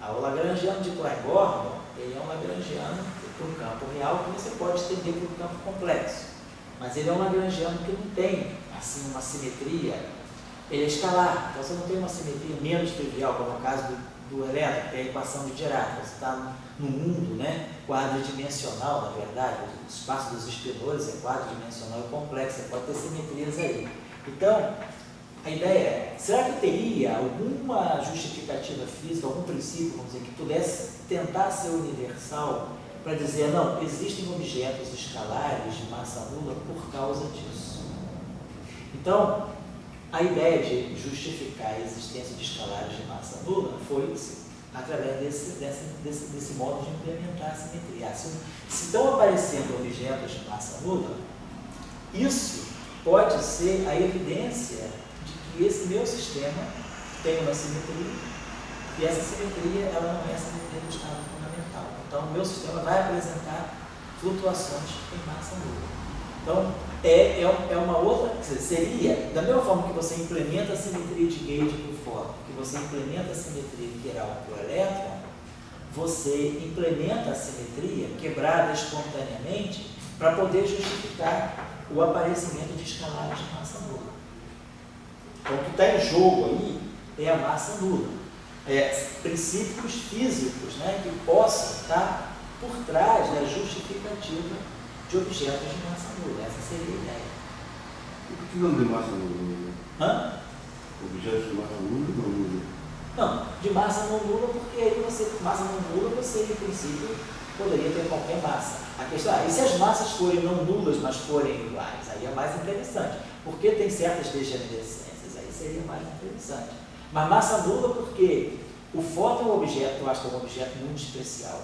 O lagrangiano de Klein-Gordon, ele é um lagrangiano por campo real que você pode estender para o campo complexo. Mas ele é um lagrangiano que não tem assim, uma simetria, ele é escalar, então você não tem uma simetria menos trivial, como é o caso do elétron, que é a equação de Dirac. Você está no mundo, né, quadridimensional, na verdade, o espaço dos espinores é quadridimensional e complexo, você pode ter simetrias aí. Então, a ideia é, será que teria alguma justificativa física, algum princípio, vamos dizer, que pudesse tentar ser universal para dizer, não, existem objetos escalares de massa nula por causa disso. Então, a ideia de justificar a existência de escalares de massa nula foi através desse modo de implementar a simetria. Se estão aparecendo objetos de massa nula, isso pode ser a evidência de que esse meu sistema tem uma simetria, e essa simetria ela não é a simetria do estado fundamental. Então, o meu sistema vai apresentar flutuações em massa nula. Então, é uma outra, seria, da mesma forma que você implementa a simetria de Gauge para o fóton, que você implementa a simetria quiral para o elétron, você implementa a simetria quebrada espontaneamente para poder justificar o aparecimento de escalares de massa nula. Então, o que está em jogo aí é a massa nula. Princípios físicos, né, que possam estar por trás da justificativa de objetos de massa nula. Essa seria a ideia. E por que não de massa nula? Hã? Objetos de massa nula ou não nula? Não, de massa não nula, porque aí massa não nula, você, em princípio, poderia ter qualquer massa. A questão é, e se as massas forem não nulas, mas forem iguais? Aí é mais interessante, porque tem certas degenerescências, aí seria mais interessante. Mas massa nula porque o fóton é um objeto, eu acho que é um objeto muito especial.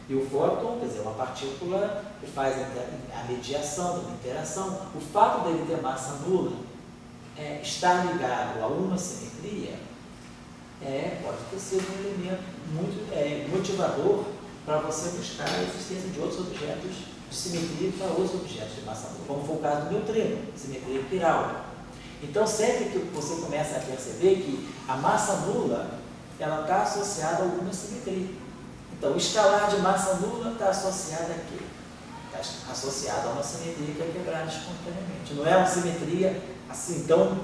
E o fóton, quer dizer, é uma partícula que faz a mediação, uma interação. O fato dele ter massa nula, estar ligado a uma simetria, pode ter sido um elemento muito motivador para você buscar a existência de outros objetos de simetria para outros objetos de massa nula, como foi o caso do neutrino, simetria quiral. Então, sempre que você começa a perceber que a massa nula ela está associada a alguma simetria. Então, o escalar de massa nula está associado a quê? Está associado a uma simetria que é quebrada espontaneamente. Não é uma simetria assim tão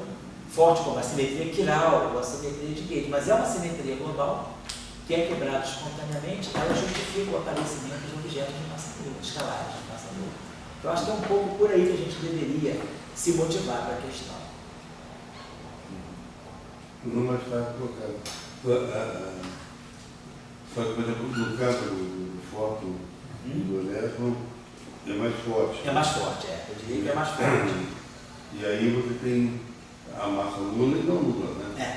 forte como a simetria quiral ou a simetria de Gauge, mas é uma simetria global que é quebrada espontaneamente, ela justifica o aparecimento de objetos de massa nula, escalares de massa nula. Eu acho que é um pouco por aí que a gente deveria se motivar para a questão. Não mais está colocado. Só que, por exemplo, no campo foto do elétron é mais forte. É mais forte, eu diria que é mais forte. E aí você tem a massa nula e não nula, né?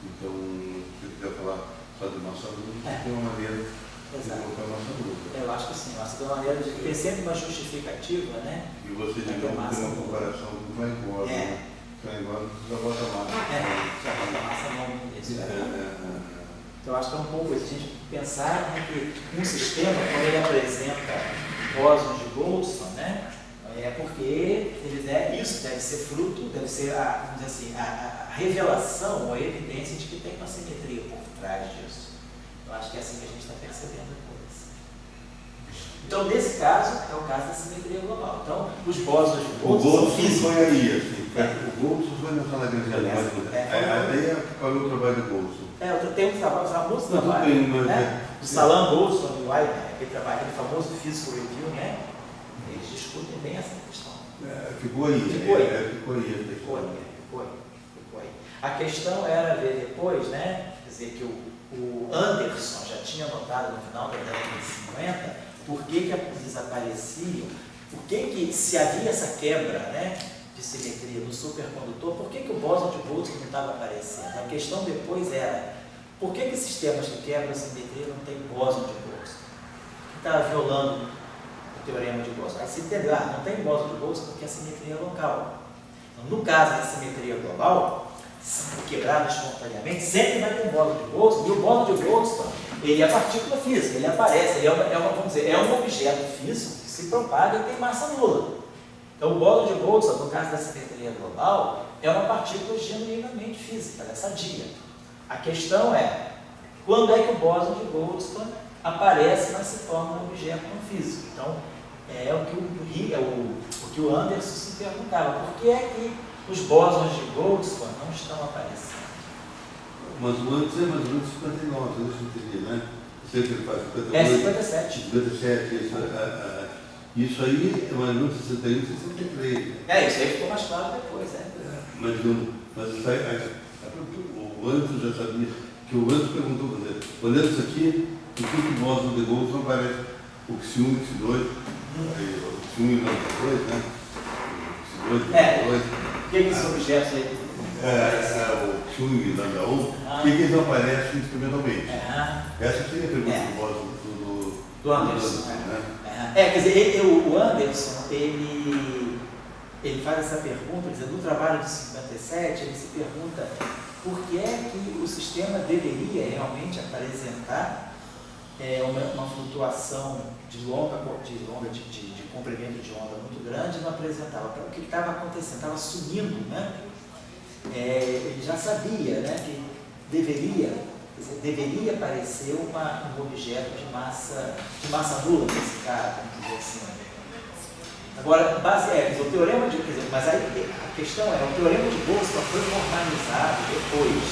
Então, se você quiser falar só de massa nula, tem uma maneira de colocar massa nula. Eu acho que sim, eu acho que tem uma maneira de ter sempre uma justificativa, né? E você, digamos, tem uma comparação com o Flyngorn, né? Flyngorn já bota massa. Já bota massa nula. Então, eu acho que é um pouco isso. A gente pensar, né, que um sistema, quando ele apresenta bósons de Goldstone, né, é porque isso deve ser fruto, deve ser vamos dizer assim, a revelação ou a evidência de que tem uma simetria por trás disso. Eu acho que é assim que a gente está percebendo a coisa. Então, nesse caso, é o caso da simetria global. Então, os bósons de Goldstone são físicos. Foi aí, assim, o Goldstone foi nessa Lagrangiana. Aí qual é o trabalho do Goldstone? Tem um trabalho, famoso trabalho, né? O Salam Goldstone e o Weimer, aquele famoso Physical Review, né? Eles discutem bem essa questão. Ficou aí. Ficou aí. A questão era ver depois, né? Quer dizer, que o Anderson já tinha notado no final da década de 50 por que eles apareciam, por que se havia essa quebra, né, de simetria no supercondutor, por que o bóson de Goldstone não estava aparecendo? A questão depois era, por que sistemas que quebram a simetria não têm bóson de Goldstone? Estava violando o teorema de Goldstone. Aí se entendeu, não tem bóson de Goldstone porque a simetria é local. Então, no caso da simetria global, quebrado espontaneamente, sempre vai ter um bóson de Goldstone, e o bóson de Goldstone, ele é partícula física, ele aparece, ele é um objeto físico que se propaga e tem massa nula. Então, o bóson de Goldstone, no caso da simetria global, é uma partícula genuinamente física, ela é sadia. A questão é, quando é que o bóson de Goldstone aparece, mas se torna um objeto não físico? Então, é o que o Anderson se perguntava, por que é que os bósons de Goldstone não estão aparecendo? Mas o antes é mais ou menos 59, eu não entendi, né? Sei que ele faz 58. É 57. 57, isso aí é mais ou menos 61, 63. Isso aí ficou mais claro depois, Mas o Anderson já sabia, que o Anderson perguntou para ele, olhando isso aqui, por que o bóson de Goldstone aparece o X1, X2, o X1 e o X2, né? O X2 e o X2. O que esses objetos aí? O X1 e o Lambda 1, por que eles não aparecem experimentalmente? Essa seria a pergunta do bóson do Anderson. Quer dizer, o Anderson, ele faz essa pergunta, quer dizer, no trabalho de 57, ele se pergunta por que é que o sistema deveria realmente apresentar uma flutuação de comprimento de onda muito grande e não apresentava. O que estava acontecendo? Estava sumindo, né? Ele já sabia, né, que deveria aparecer um objeto de massa nula nesse cara, vamos dizer assim. Agora, o teorema de... mas aí a questão é, o teorema de Goldstone foi formalizado depois,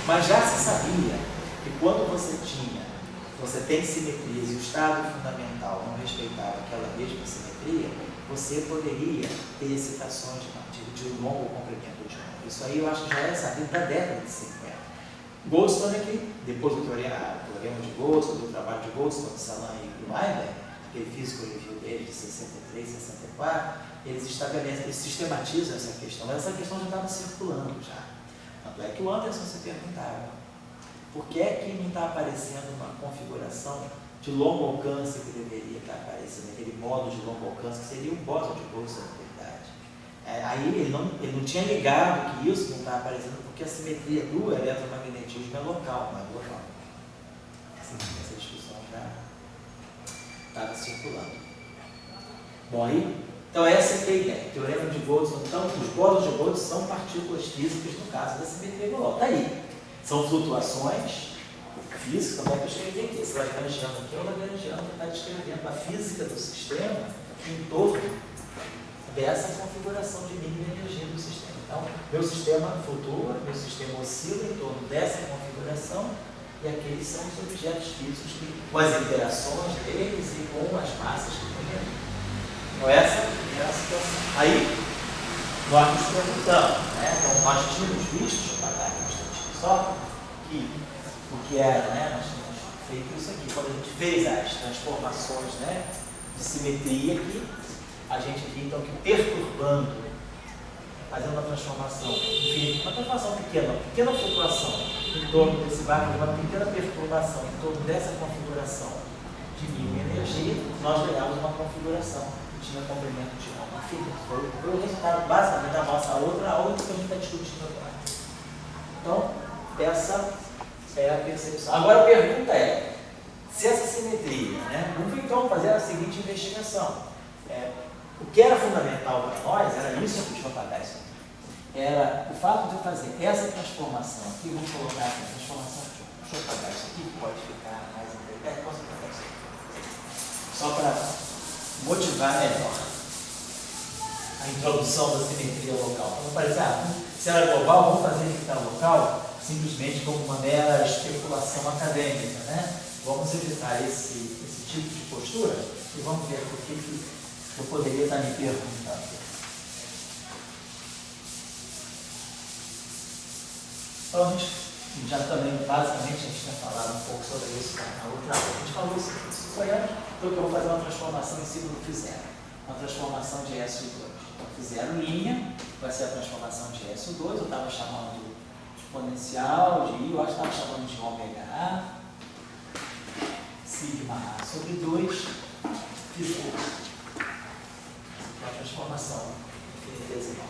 mas já se sabia que quando você tem simetrias e o estado fundamental não respeitava aquela mesma simetria, você poderia ter excitações de um longo comprimento de onda. Isso aí eu acho que já é sabido da década de 50. Goldstone aqui, depois do teorema de Goldstone, do trabalho de Goldstone, Salam e Weimer, aquele físico review dele de 63, 64, eles sistematizam essa questão, mas essa questão já estava circulando já. Tanto é que o Anderson se perguntava, por que é que não está aparecendo uma configuração de longo alcance que deveria estar aparecendo, aquele modo de longo alcance que seria o bóson de Goldstone, na verdade. Aí ele não tinha ligado que isso não está aparecendo porque a simetria do eletromagnetismo é local, não é global. Essa discussão já estava circulando. Bom, então essa é a ideia. O teorema de Goldstone, então, os bósons de Goldstone são partículas físicas no caso da simetria global. Está aí. São flutuações físicas, como é que eu escrevi aqui? Esse Lagrangiano aqui é o Lagrangiano que está descrevendo a física do sistema em torno dessa configuração de mínima energia do sistema. Então, meu sistema flutua, meu sistema oscila em torno dessa configuração e aqueles são os objetos físicos com as interações deles e com as massas que tem ali. Então, essa é a situação. Aí, nós nos perguntamos, né? Então, nós tínhamos visto, deixa eu pagar aqui um instantinho só, que o que era, né? Nós tínhamos feito isso aqui. Quando a gente fez as transformações, né, de simetria aqui, a gente viu então que perturbando, fazendo uma transformação infinita, uma transformação pequena, uma pequena flutuação em torno desse barco, uma pequena perturbação em torno dessa configuração de mínima energia, nós ganhamos uma configuração que tinha comprimento de onda infinito. Foi o resultado basicamente da nossa outra aula que a gente está discutindo agora. Então, essa é a percepção. Agora a pergunta é, se essa simetria, né, vamos então fazer a seguinte investigação. O que era fundamental para nós era isso, deixa eu apagar isso aqui. Era o fato de eu fazer essa transformação aqui, vamos colocar aqui a transformação, deixa eu apagar isso aqui, que pode ficar mais interessante. Posso apagar isso aqui? Só para motivar melhor a introdução da simetria local. Então, parece, se era global, vamos fazer que está local, simplesmente como uma mera especulação acadêmica, né? Vamos evitar esse tipo de postura e vamos ver o que eu poderia estar me perguntando. Então, a gente já também, basicamente, a gente tinha falado um pouco sobre isso na outra aula. A gente falou isso aqui. Então, eu vou fazer uma transformação em cima do fiz0. Uma transformação de SO2. Então, fiz0' vai ser a transformação de SO2. Eu estava chamando de exponencial, de I, eu acho que estava chamando de ômega A, sigma A sobre 2, fiz0. A transformação infinitesimal.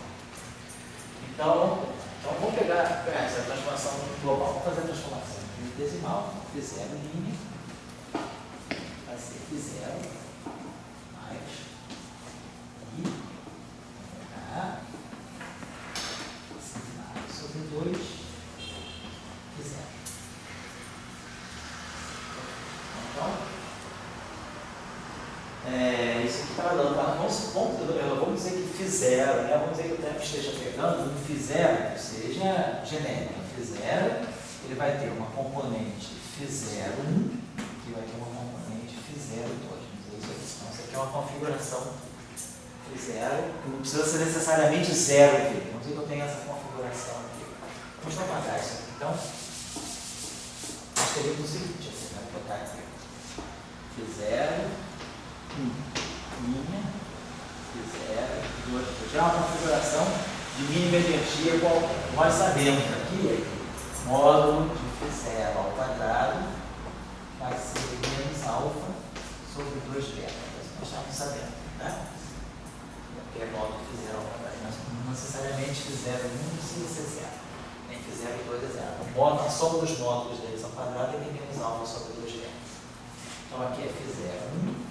Então vamos pegar essa transformação global. Vamos fazer a transformação infinitesimal, fiz0' vai ser fiz0 mais I A sigma A sobre 2, fiz0. Então, isso aqui estava dando, vamos dizer que fiz0, né? Vamos dizer que o tempo esteja pegando, um fiz0 seja genérico. Fiz0, ele vai ter uma componente fiz0', que vai ter uma componente fiz0'. Então, isso aqui é uma configuração fiz0, que não precisa ser necessariamente zero aqui. Vamos dizer que eu tenho essa configuração aqui. Vamos apagar isso aqui. Então, nós teríamos o seguinte, você vai botar aqui. Fiz0', minha, fiz0, 2. Já é uma configuração de mínima energia igual nós sabemos aqui, módulo de fiz0 ao quadrado vai ser menos alfa sobre 2 beta. Nós estamos sabendo, né? Porque é módulo de fiz0 ao quadrado. Mas não necessariamente fiz0 não precisa ser zero. Nem fiz0 2 é zero. A soma dos módulos deles ao quadrado é menos alfa sobre 2 beta. Então aqui é fiz0',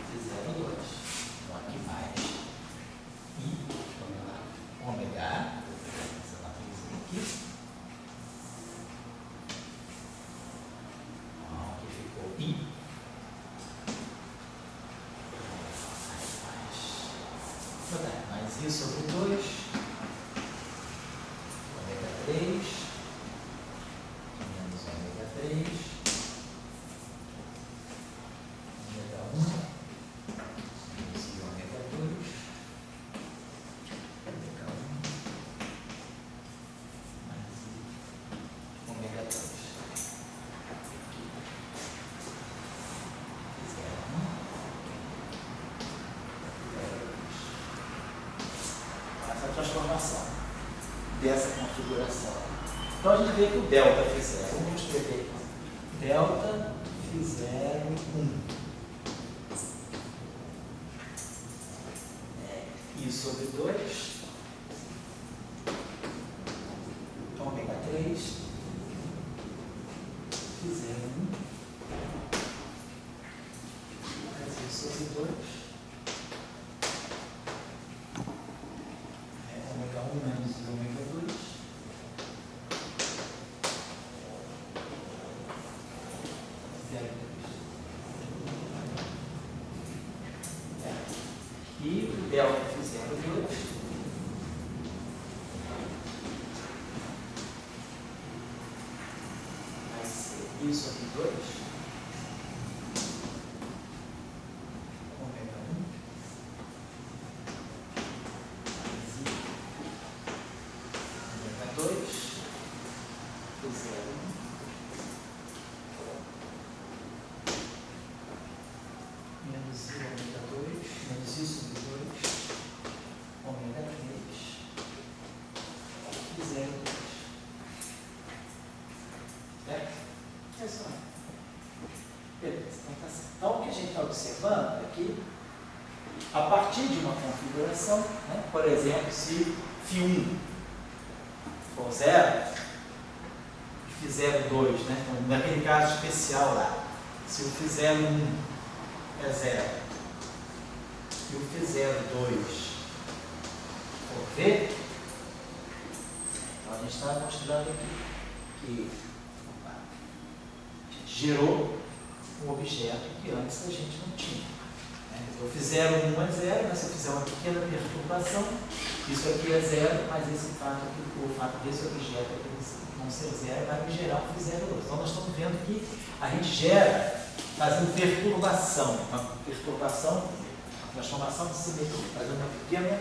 fiz0'2. Então aqui mais I, ômega, essa matrizinha aqui. Então, aqui ficou I. Mais I sobre 2. Ômega 3. Menos ômega 3. Transformação dessa configuração. Então a gente vê que o delta fiz0, vamos escrever aqui. Delta fiz0'. I sobre 2, ômega 3, fiz0', mais I sobre 2. Ômega 1 menos ômega 2. E o delta fiz0'2 vai ser I sobre 2, ômega 1, mais I, ômega 2, fiz0', professor. Beleza, então tá certo. Então, o que a gente está observando é que, a partir de uma configuração, né, por exemplo, se φ1 for 0, e φ0 2, né, então, naquele caso especial lá, se o φ0 1 é 0 e o φ0 2 for V, então a gente está mostrando aqui que a gente gerou um objeto que antes a gente não tinha. Se eu fizer 1 é 0, mas se eu fizer uma pequena perturbação, isso aqui é 0, mas esse fato aqui, o fato desse objeto aqui não ser 0 vai me gerar um φ0 2. Então nós estamos vendo que a gente gera, fazendo perturbação, uma transformação de simetria, fazendo uma pequena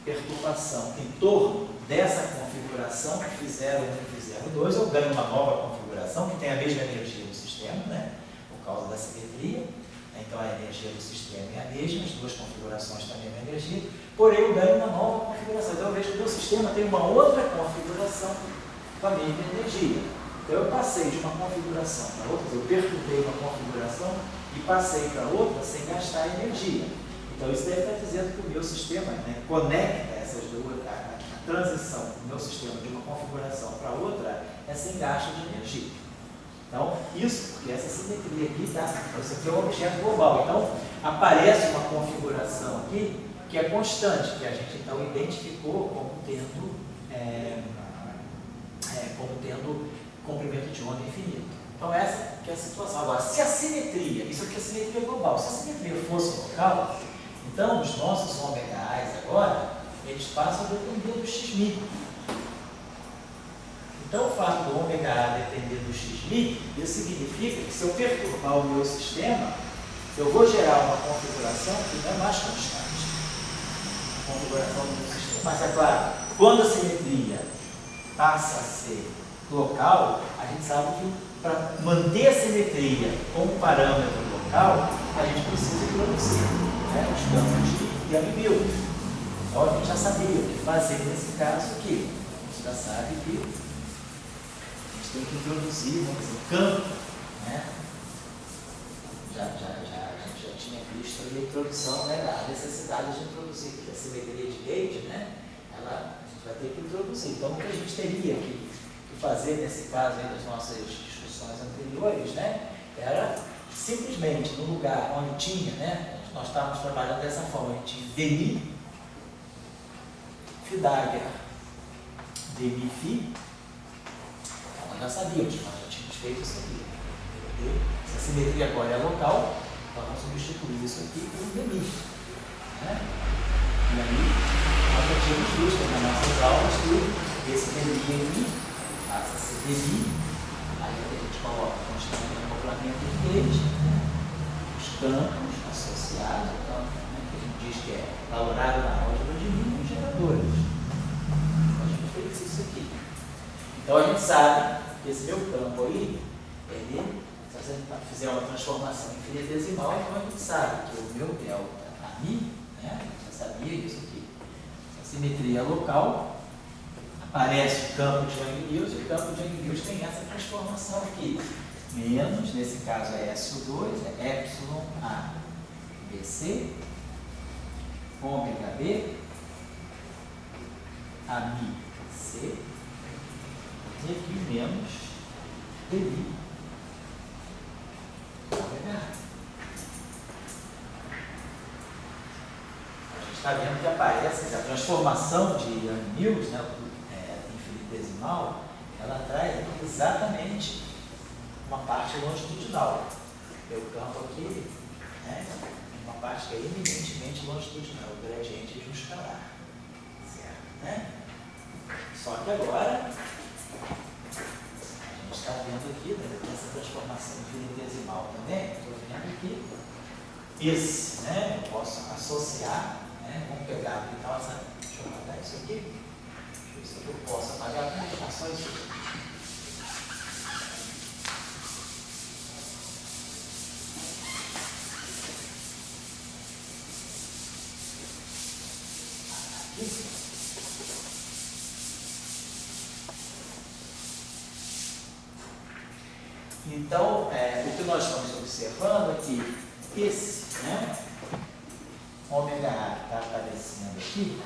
perturbação em torno dessa configuração, φ0 1 e φ0 2, eu ganho uma nova configuração que tem a mesma energia do sistema, né, por causa da simetria. Então a energia do sistema é a mesma, as duas configurações têm a mesma energia, porém eu ganho uma nova configuração. Então eu vejo que o meu sistema tem uma outra configuração com a mesma energia. Então eu passei de uma configuração para outra, eu perturbei uma configuração e passei para outra sem gastar energia. Então isso deve estar dizendo que o meu sistema, né, conecta essas duas, a transição do meu sistema de uma configuração para outra é sem gasto de energia. Então, isso, porque essa simetria aqui, tá? Isso aqui é um objeto global. Então, aparece uma configuração aqui que é constante, que a gente então identificou como tendo comprimento de onda infinito. Então, essa que é a situação. Agora, se a simetria, isso aqui é a simetria global, se a simetria fosse local, então os nossos ômega-A's agora, eles passam a depender do x-mi. Então, o fato do ômega-A depender do x-mi, isso significa que se eu perturbar o meu sistema, eu vou gerar uma configuração que não é mais constante. A configuração do meu sistema. Mas, é claro, quando a simetria passa a ser local, a gente sabe que para manter a simetria como parâmetro local, a gente precisa introduzir, né, os campos de Young-Mills. Então, a gente já sabia o que fazer nesse caso aqui. A gente já sabe que tem que introduzir, vamos dizer, o campo, né? A gente já tinha visto ali a introdução, né, a necessidade de introduzir, porque a simetria de Gauge, né, a gente vai ter que introduzir. Então, o que a gente teria que fazer nesse caso aí das nossas discussões anteriores, né, era simplesmente no lugar onde tinha, né, nós estávamos trabalhando dessa forma, a gente tinha Demi, Fidagger, Demi, Fi. Nós já sabíamos, nós já tínhamos feito isso aqui. Se a simetria agora é local, então vamos substituir isso aqui por um demi. Né? E aí, nós já tínhamos visto nas nossas aulas que esse demi passa a ser demi. Aí a gente coloca constante o acoplamento deles, né? Os campos associados, então, né, que a gente diz que é valorado na álgebra de mínimos geradores. Então, a gente fez isso aqui. Então a gente sabe que esse meu campo aí, ele, se a gente fizer uma transformação infinitesimal, então a gente sabe que o meu delta ami, né, já sabia isso aqui, a simetria local, aparece o campo de Young-Mills, e o campo de Young-Mills tem essa transformação aqui. Menos, nesse caso é SO2, é epsilon A BC, ômega B, ami C, e aqui menos demi ômega. A gente está vendo que aparece a transformação de Young-Mills, né, infinitesimal, ela traz aqui exatamente uma parte longitudinal. Meu campo aqui, né, uma parte que é eminentemente longitudinal, o gradiente de um escalar. Certo? Né? Só que agora a gente está vendo aqui, né, essa transformação infinitesimal também, estou vendo que esse, né, eu posso associar, né, vamos pegar aqui, então, deixa eu apagar isso aqui, deixa eu ver se eu posso apagar, vamos deixar só isso aqui. Então, o que nós estamos observando é que esse, né, ômega A que está aparecendo aqui,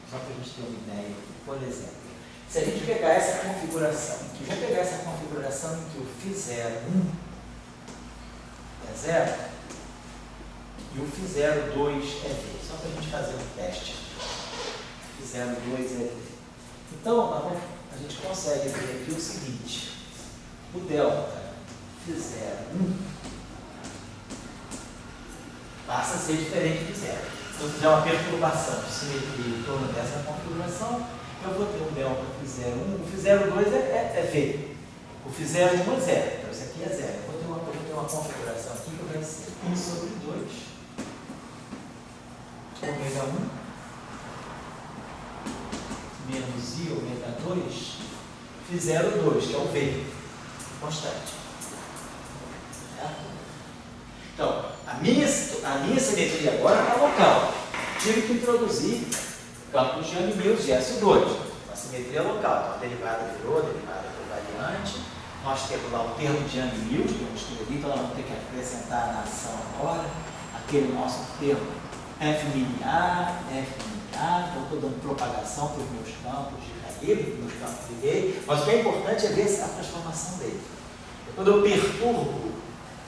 só para a gente ter uma ideia aqui, por exemplo, se a gente pegar essa configuração, que vou pegar essa configuração em que o φ01 é 0 e o φ02 é V, só para a gente fazer um teste. φ02 é V. Então, a gente consegue ver aqui o seguinte, o delta φ01 passa a ser diferente de zero. Se eu fizer uma perturbação de simetria em torno dessa configuração, eu vou ter um delta φ01, o φ02 é V, o φ01 é zero, então isso aqui é zero. Eu vou ter uma configuração aqui que vai ser 1 sobre 2, ômega 1, menos I, ômega 2, φ02, que é o V, constante. Certo? Então, a minha simetria agora está local. Tive que introduzir campos de Yang-Mills de S2. A simetria local. Então, a derivada virou, a derivada covariante. Nós temos lá o termo de Yang-Mills, que eu escrevi, então nós vamos ter que acrescentar na ação agora aquele nosso termo F-min-A, F-min-A. Então, estou dando propagação para os meus campos de calibre, para os meus campos de Gay. Mas o que é importante é ver a transformação dele. Quando eu perturbo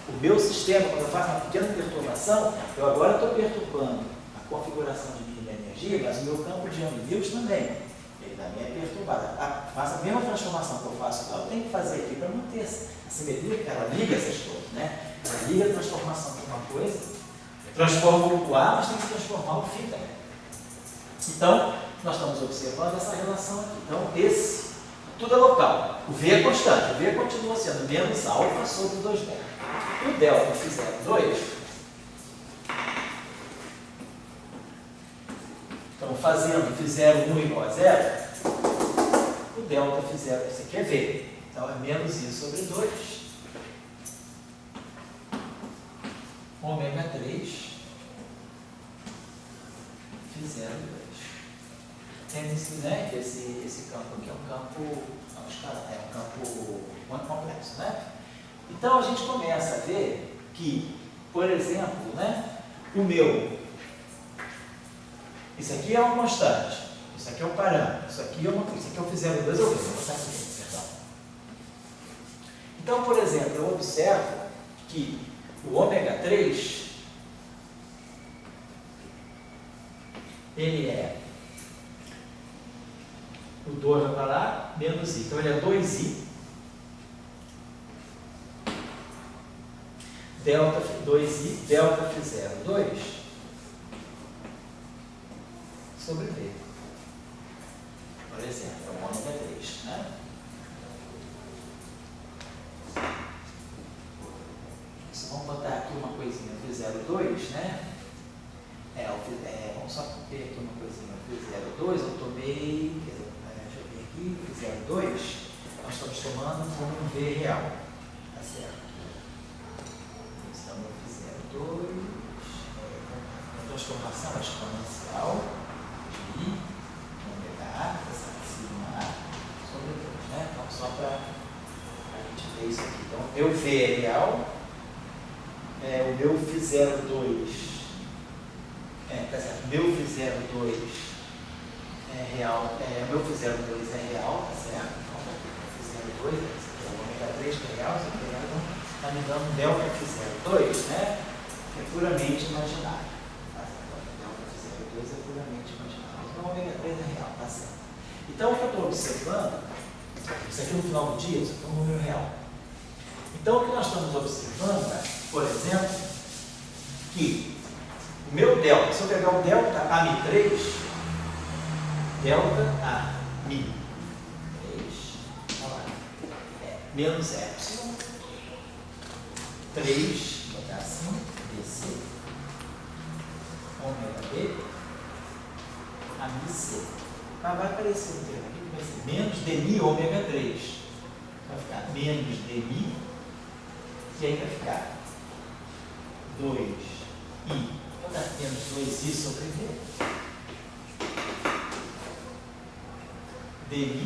o meu sistema, quando eu faço uma pequena perturbação, eu agora estou perturbando a configuração de mínima energia, mas o meu campo de Yang-Mills também. Ele também é perturbado. Faça a mesma transformação que eu faço lá, eu tenho que fazer aqui para manter a simetria, porque ela liga essas coisas, né? Ela liga a transformação de uma coisa, transforma o A, mas tem que transformar o φ também. Então, nós estamos observando essa relação aqui. Então, tudo é local. O V é constante. O V continua sendo menos alfa sobre 2 delta. O delta φ02, então fazendo φ01 igual a 0, o delta φ0, esse aqui é V, então é menos I sobre 2, ômega 3, φ02. Tem-se, né, que esse campo aqui é um campo, é um campo muito complexo, né? Então a gente começa a ver que, por exemplo, né, isso aqui é uma constante, isso aqui é um parâmetro, isso aqui é o φ02, eu vou botar aqui, perdão. Então, por exemplo, eu observo que o ômega 3, ele é o 2 vai para lá, menos I, então ele é 2I, delta 2I, delta φ02 sobre V. Por exemplo, é o ômega 3, né? Vamos botar aqui uma coisinha, φ02, né? Vamos só ver aqui uma coisinha, φ02, eu tomei, deixa eu ver aqui, φ02, nós estamos tomando como um V real, tá certo? A transformação exponencial de ômega A, sigma A, sobre 2, né? Então, só para a gente ver isso aqui. Então, meu V é real, o meu φ02, meu φ02 é real, o meu φ02 é real, tá certo? Então, φ02, o ômega 3 que é real, isso aqui é real, então, está me dando um delta φ02, né? Que é puramente imaginário. Tá certo? Delta φ02 é puramente imaginário. Então, o ômega 3 é real, tá certo? Então, o que eu estou observando, isso aqui no final do dia, isso aqui é um número real. Então, o que nós estamos observando, por exemplo, que o meu delta, se eu pegar o delta AMI3, delta AMI3, olha lá, menos epsilon, 3, vou botar assim, DC, ômega B, AMI-C. Vai aparecer um termo aqui que vai ser menos dmi ômega 3. Vai ficar menos dmi, e aí vai ficar 2i, vou dar menos 2i sobre v, dmi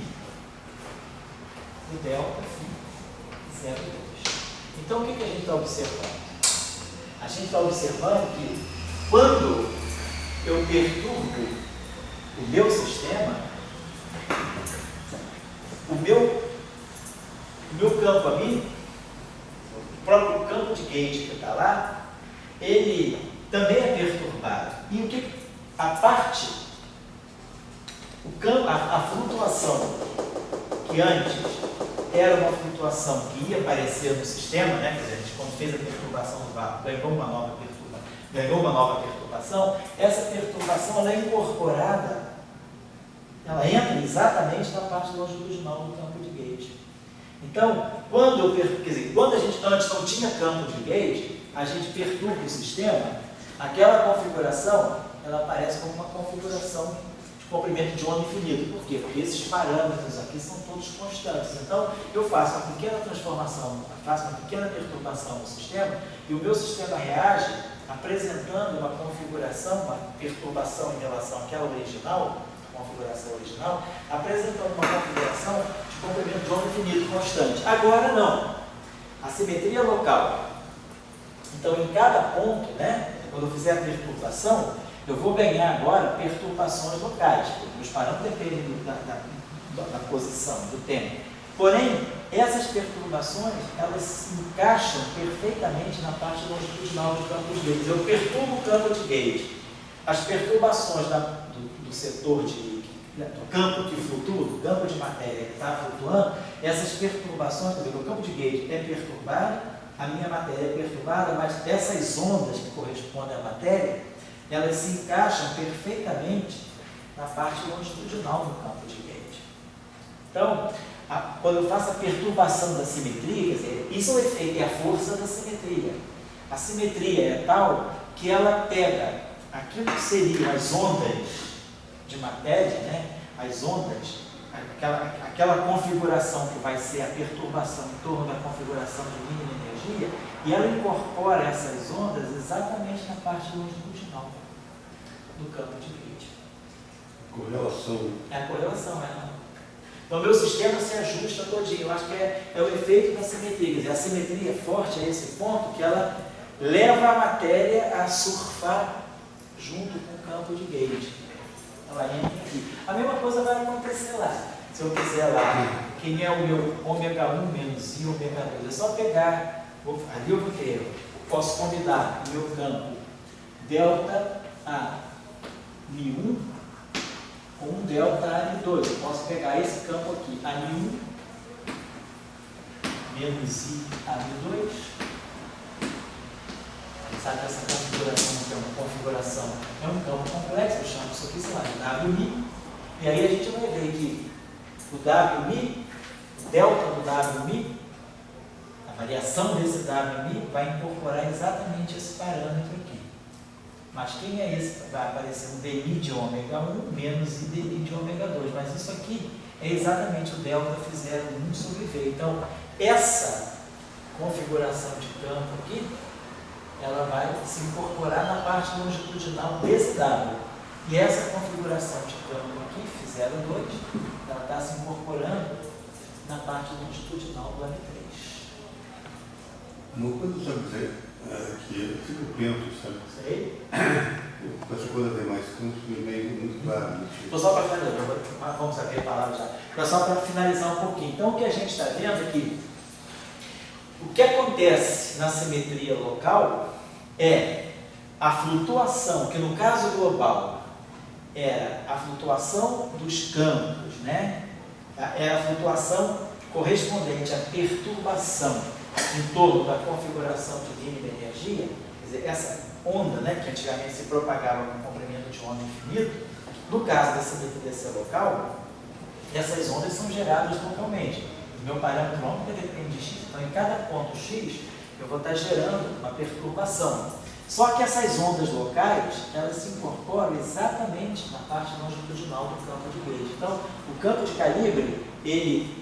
do delta φ02. Então, o que a gente está observando? A gente está observando que quando eu perturbo o meu sistema, o meu campo ali, o próprio campo de gate que está lá, ele também é perturbado. E o que a parte, a flutuação que antes era uma flutuação que ia aparecer no sistema, né? Quer dizer, a gente quando fez a perturbação do vácuo, ganhou uma nova perturbação, essa perturbação ela é incorporada, ela entra exatamente na parte longitudinal do campo de gauge. Então, quando a gente antes não tinha campo de gauge, a gente perturba o sistema, aquela configuração, ela aparece como uma configuração de comprimento de onda infinito. Por quê? Porque esses parâmetros aqui são todos constantes. Então, eu faço uma pequena transformação, faço uma pequena perturbação no sistema, e o meu sistema reage apresentando uma configuração, uma perturbação em relação àquela original, configuração original, apresentando uma configuração de comprimento de onda infinito constante. Agora não. A simetria local. Então, em cada ponto, né, quando eu fizer a perturbação, eu vou ganhar agora perturbações locais. Os parâmetros dependem da posição, do tempo. Porém, essas perturbações, elas se encaixam perfeitamente na parte longitudinal do campo de gauge. Eu perturbo o campo de gauge. As perturbações do setor do campo que flutua, do campo de matéria que está flutuando, essas perturbações, quer dizer, o campo de gauge é perturbado, a minha matéria é perturbada, mas essas ondas que correspondem à matéria, elas se encaixam perfeitamente na parte longitudinal do campo de gauge. Então, quando eu faço a perturbação da simetria, quer dizer, isso é o efeito, é a força da simetria. A simetria é tal que ela pega aquilo que seriam as ondas de matéria, né? As ondas, aquela configuração que vai ser a perturbação em torno da configuração de mínima energia, e ela incorpora essas ondas exatamente na parte longitudinal do campo de gauge. Correlação. É a correlação, é. Então, o meu sistema se ajusta todinho. Eu acho que é o efeito da simetria. Quer dizer, a simetria é forte a esse ponto que ela leva a matéria a surfar junto com o campo de gauge. Ela entra aqui. A mesma coisa vai acontecer lá. Se eu quiser lá, quem é o meu ômega 1 menos I ômega 2, é só pegar, ali eu vou ter, eu posso combinar o meu campo delta A Mi1 com um delta A Mi2. Eu posso pegar esse campo aqui, A Mi1 menos I A Mi2. Sabe que essa configuração que é uma configuração, é um campo complexo, eu chamo isso aqui, sei lá, de WMi, e aí a gente vai ver que o WMi, o delta do WMi, a variação desse WMi vai incorporar exatamente esse parâmetro aqui. Mas quem é esse? Vai aparecer um dmi de ômega 1 menos I dmi de ômega 2, mas isso aqui é exatamente o delta phi 1 sobre V. Então, essa configuração de campo aqui, ela vai se incorporar na parte longitudinal desse W. E essa configuração de campo aqui, φ02, ela está se incorporando na parte longitudinal do M3. Uma coisa só dizer que eu fico penso, sabe? Sei. Essa coisa tem mais campos e meio muito claro. Então, só para finalizar, vamos saber a palavra já. Mas só para finalizar um pouquinho. Então, o que a gente está vendo aqui, o que acontece na simetria local é a flutuação, que no caso global era a flutuação dos campos, né? É a flutuação correspondente à perturbação em torno da configuração de mínima energia, quer dizer, essa onda, né, que antigamente se propagava com comprimento de onda infinito, no caso da simetria local, essas ondas são geradas localmente. O meu parâmetro ômega depende de x, então em cada ponto x eu vou estar gerando uma perturbação. Só que essas ondas locais, elas se incorporam exatamente na parte longitudinal do campo de gauge. Então, o campo de calibre,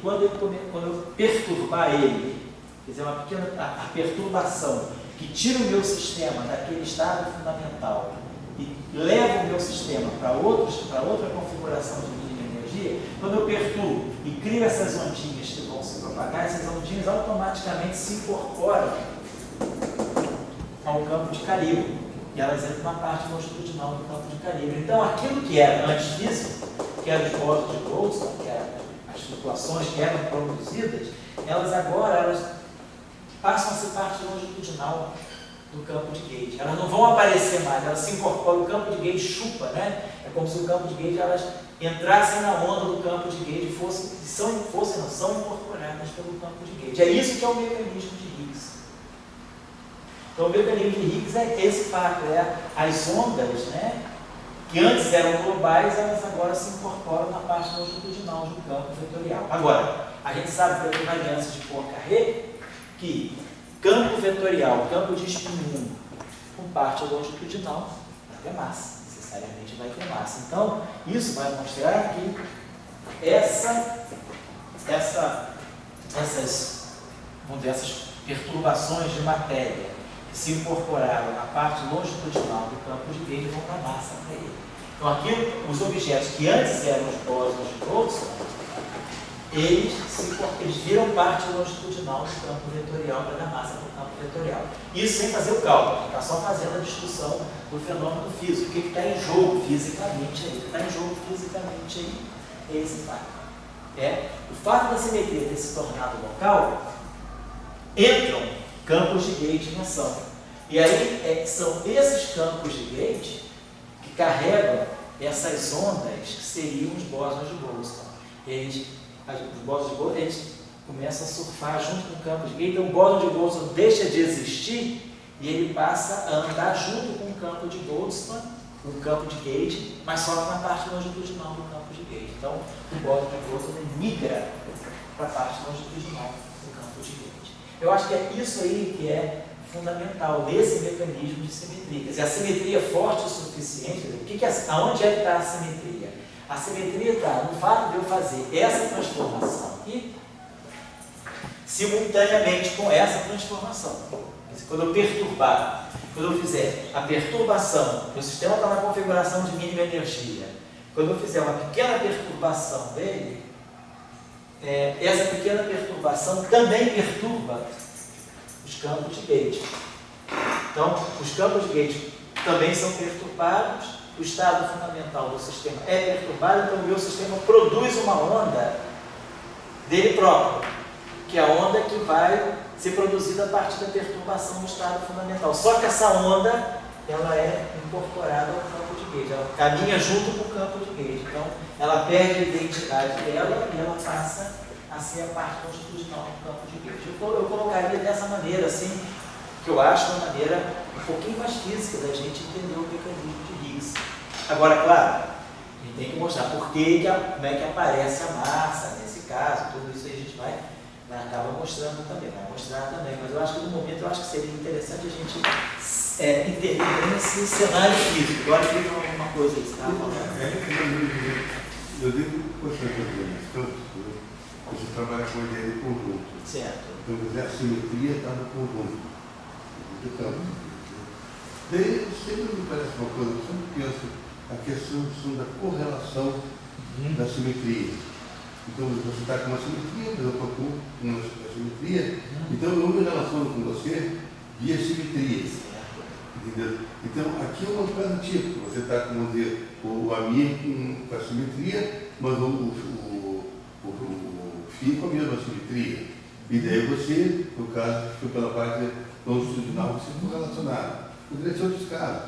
quando eu perturbar ele, quer dizer, uma pequena a perturbação que tira o meu sistema daquele estado fundamental e leva o meu sistema para outra configuração de mínima energia, quando eu perturbo e crio essas ondinhas que vão se propagar, essas ondinhas automaticamente se incorporam ao campo de calibre. E elas entram na parte longitudinal do campo de calibre. Então, aquilo que era antes físico, que eram os bósons de Goldstone, que eram as flutuações que eram produzidas, elas agora passam a ser parte longitudinal do campo de Gauge. Elas não vão aparecer mais, elas se incorporam, o campo de Gauge chupa, né? É como se o campo de Gauge, elas entrassem na onda do campo de Gauge e são incorporadas pelo campo de Gauge. É isso que é o mecanismo de Higgs. Então, o mecanismo de Higgs é esse fato, as ondas, né, que antes eram globais, elas agora se incorporam na parte longitudinal do campo vetorial. Agora, a gente sabe pela invariância de Poincaré que campo vetorial, campo de spin 1, com parte longitudinal, vai ter massa, necessariamente vai ter massa. Então, isso vai mostrar que essas perturbações de matéria que se incorporaram na parte longitudinal do campo de Gauge vão dar massa para ele. Então, aqui, os objetos que antes eram os bósons de Goldstone, eles viram parte longitudinal do campo vetorial para dar massa para o campo vetorial. Isso sem fazer o cálculo, está só fazendo a discussão do fenômeno físico. O que está em jogo fisicamente aí? O que está em jogo fisicamente aí é esse fato. O fato da simetria ter se tornado local, entram campos de Gauge em ação. E aí são esses campos de Gauge que carregam essas ondas que seriam os bósons de Goldstone. Os bósons de Goldstone, eles começam a surfar junto com o campo de Gauge. Então o bóson de Goldstone deixa de existir e ele passa a andar junto com o campo de Goldstone, o campo de Gauge, mas só na parte longitudinal do campo de Gauge. Então o bóson de Goldstone migra para a parte longitudinal do campo de Gauge. Eu acho que é isso aí que é fundamental desse mecanismo de simetria. Quer dizer, a simetria forte o suficiente, aonde é que está a simetria? A simetria está no fato de eu fazer essa transformação aqui simultaneamente com essa transformação. Quando eu fizer a perturbação, o sistema está na configuração de mínima energia. Quando eu fizer uma pequena perturbação dele, essa pequena perturbação também perturba os campos de Gauge. Então, os campos de Gauge também são perturbados, o estado fundamental do sistema é perturbado, então o meu sistema produz uma onda dele próprio, que é a onda que vai ser produzida a partir da perturbação do estado fundamental. Só que essa onda, ela é incorporada ao campo de Gauge, ela caminha junto com o campo de Gauge. Então, ela perde a identidade dela e ela passa a ser a parte longitudinal do campo de Gauge. Eu colocaria dessa maneira, assim, que eu acho uma maneira um pouquinho mais física da gente entender o mecanismo de Higgs. Agora, claro, a gente tem que mostrar como é que aparece a massa nesse caso, tudo isso aí a gente vai acabar mostrando também, mas eu acho que no momento eu acho que seria interessante a gente entender esse cenário físico. Agora eu queria falar alguma coisa aí, você estava falando. Eu digo que você trabalha com a ideia de conjunto. Certo. Então, a simetria está no conjunto do campo. Daí, sempre me parece uma coisa, eu sempre penso a questão da correlação da simetria. Então, você está com uma simetria, eu estou com uma simetria, então eu me relaciono com você via simetria. Entendeu? Então, aqui é uma coisa tipo, você está com, vamos dizer, o amir com a simetria, mas o fio com a mesma simetria. E daí você, no caso, foi pela parte longitudinal, você foi relacionado. Poderia ser outros casos,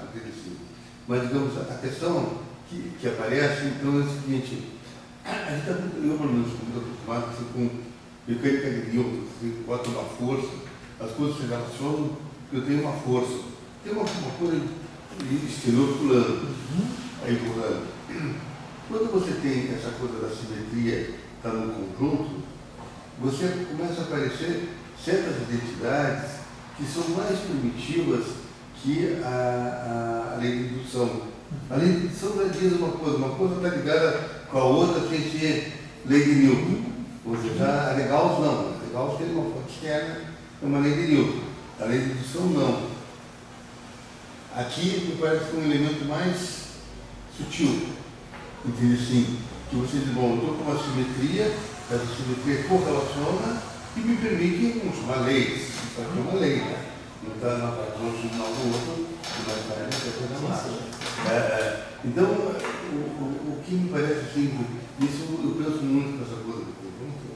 mas, digamos, a questão que aparece, então, é o seguinte: a gente está muito, eu, pelo menos, muito acostumado com mecânica de Newton, você bota uma força, as coisas se relacionam, eu tenho uma força. Tem uma coisa exterior pulando, aí pulando. Quando você tem essa coisa da simetria, está no conjunto, você começa a aparecer certas identidades que são mais primitivas que a lei de indução. A lei de indução diz uma coisa está ligada com a outra sem ser lei de Newton. Ou seja, a lei Gauss não. A lei Gauss tem uma fonte externa, é uma lei de Newton. A lei de indução não. Aqui me parece um elemento mais sutil. Entende assim? Que você diz, bom, eu estou com uma simetria essa simetria correlaciona e me permite uma lei. Isso aqui é uma lei, né? Não está na parte um do outro, mas então, o que me parece assim, isso eu penso muito nessa coisa do conjunto,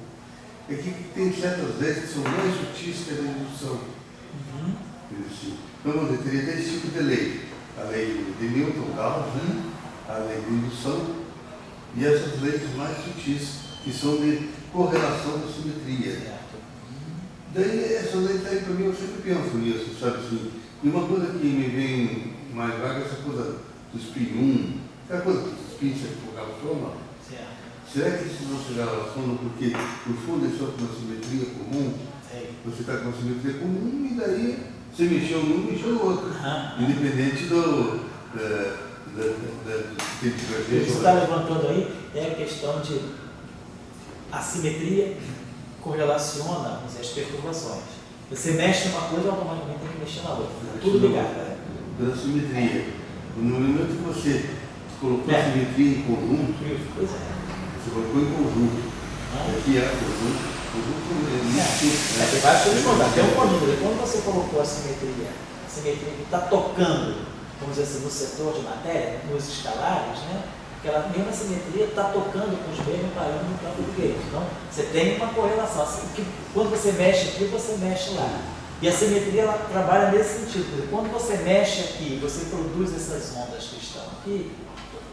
é que tem certas leis que são mais sutis que a da indução. Então, vamos dizer, teria três tipos de lei. A lei de Newton, Gauss, a lei de indução e essas leis mais sutis, que são de correlação da simetria. Daí, essa lei está aí para mim, eu sempre penso nisso, sabe assim. E uma coisa que me vem mais vaga é essa coisa do spin 1, aquela coisa que os spins se correlacionam. Será que isso não se relaciona porque, no fundo, é só com uma simetria comum? Você está com uma simetria comum e daí você mexeu num, mexeu no outro. Independente do o que você está levantando aí é a questão de a simetria correlaciona, vamos dizer, as perturbações. Você mexe numa coisa, automaticamente tem que mexer na outra. Tudo ligado. Pela simetria. No momento que você colocou a simetria em conjunto, você colocou em conjunto. Aqui é conjunto. Tem várias coisas contadas. Tem um conjunto. Quando você colocou a simetria que está tocando, vamos dizer assim, no setor de matéria, nos escalares, né? Aquela mesma simetria está tocando com os mesmos parâmetros no campo do gate. Então, você tem uma correlação. Assim, que quando você mexe aqui, você mexe lá. E a simetria ela trabalha nesse sentido. Quando você mexe aqui, você produz essas ondas que estão aqui,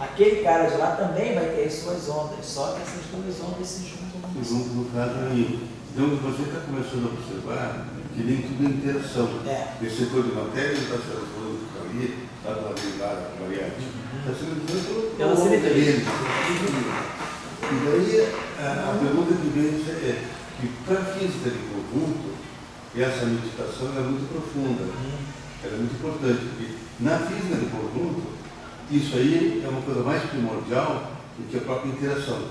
aquele cara de lá também vai ter as suas ondas, só que essas duas ondas se juntam no caso aí. Então, você está começando a observar que nem tudo é interação. Esse setor de matéria está se relacionando com ali, está na variante. Está sendo pela simetria. E daí, a pergunta que vem é que para a física de conjunto, essa meditação é muito profunda, ela é muito importante, porque na física de conjunto, isso aí é uma coisa mais primordial do que a própria interação.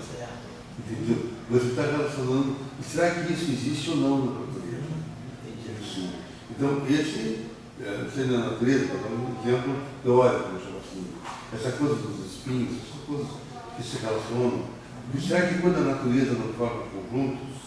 Entendeu? Você está relacionando, será que isso existe ou não na natureza? Então, sei na natureza, para dar um exemplo teórico, vamos chamar assim, essa coisa dos espinhos, essas coisas que se relacionam, será que quando a natureza não forma conjuntos,